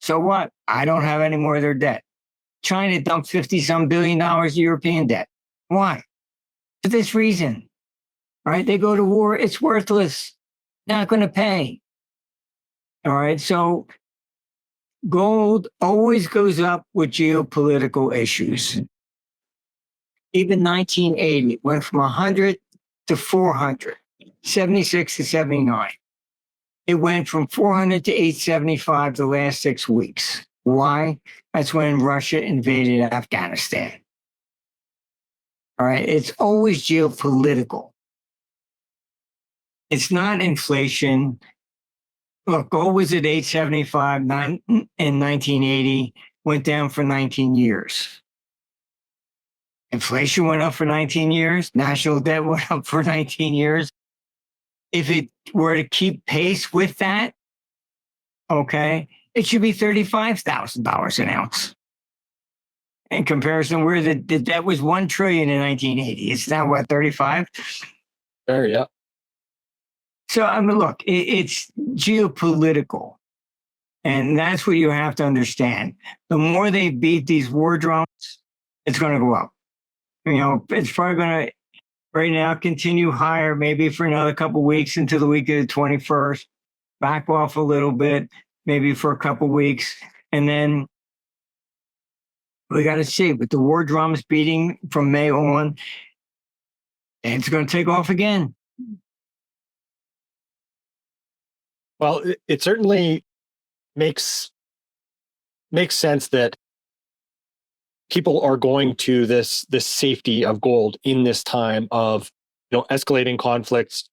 So what? I don't have any more of their debt. China dumped $50-some billion of European debt. Why? For this reason. All right. They go to war. It's worthless. Not going to pay. All right. So gold always goes up with geopolitical issues. Even 1980 went from 100 to 400, 76 to 79. It went from 400 to 875 the last 6 weeks. Why? That's when Russia invaded Afghanistan. All right. It's always geopolitical. It's not inflation. Look, gold was at 875 in 1980, went down for 19 years. Inflation went up for 19 years. National debt went up for 19 years. If it were to keep pace with that, okay, it should be $35,000 an ounce. In comparison, where the debt was $1 trillion in 1980, it's now what, 35? There, yeah. So, I mean, look, it's geopolitical. And that's what you have to understand. The more they beat these war drums, it's going to go up. It's probably going to, right now, continue higher, maybe for another couple of weeks into the week of the 21st, back off a little bit, maybe for a couple of weeks. And then we got to see, with the war drums beating from May on, it's going to take off again. Well, it certainly makes sense that people are going to this safety of gold in this time of escalating conflicts,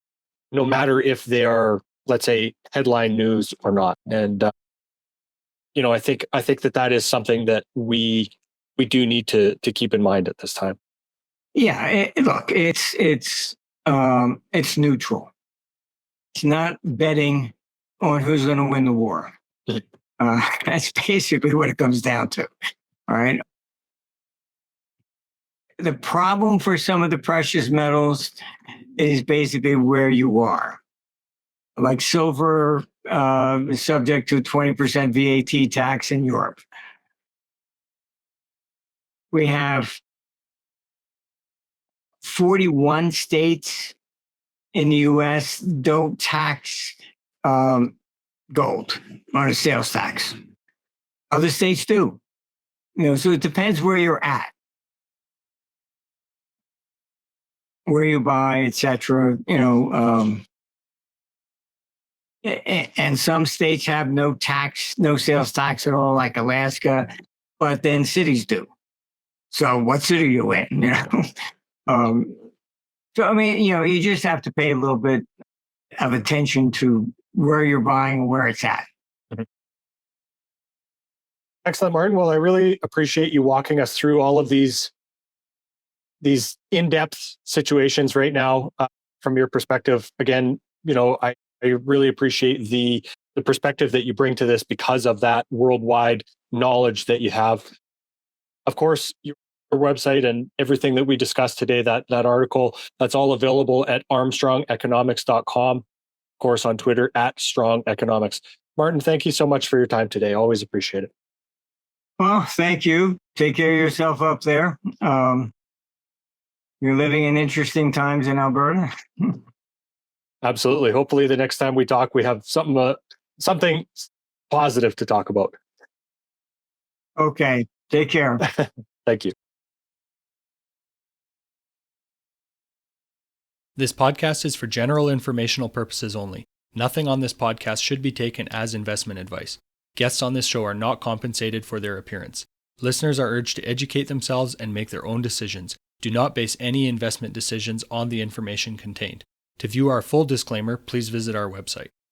no matter if they are, let's say, headline news or not. And I think that is something that we do need to keep in mind at this time. Yeah, look, it's neutral. It's not betting on who's going to win the war. That's basically what it comes down to. All right. The problem for some of the precious metals is basically where you are. Like silver is subject to a 20% VAT tax in Europe. We have 41 states in the U.S. don't tax gold on a sales tax. Other states do. So it depends where you're at, where you buy, etc. And some states have no sales tax at all, like Alaska, but then cities do. So what city are you in? So I mean, you just have to pay a little bit of attention to where you're buying and where it's at. Excellent, Martin. Well, I really appreciate you walking us through all of these in-depth situations right now from your perspective. Again, I really appreciate the perspective that you bring to this because of that worldwide knowledge that you have. Of course, your website and everything that we discussed today, that article, that's all available at armstrongeconomics.com. Of course, on Twitter at Strong Economics. Martin, thank you so much for your time today. Always appreciate it. Well, thank you. Take care of yourself up there. You're living in interesting times in Alberta. Absolutely. Hopefully the next time we talk, we have something positive to talk about. Okay. Take care. Thank you. This podcast is for general informational purposes only. Nothing on this podcast should be taken as investment advice. Guests on this show are not compensated for their appearance. Listeners are urged to educate themselves and make their own decisions. Do not base any investment decisions on the information contained. To view our full disclaimer, please visit our website.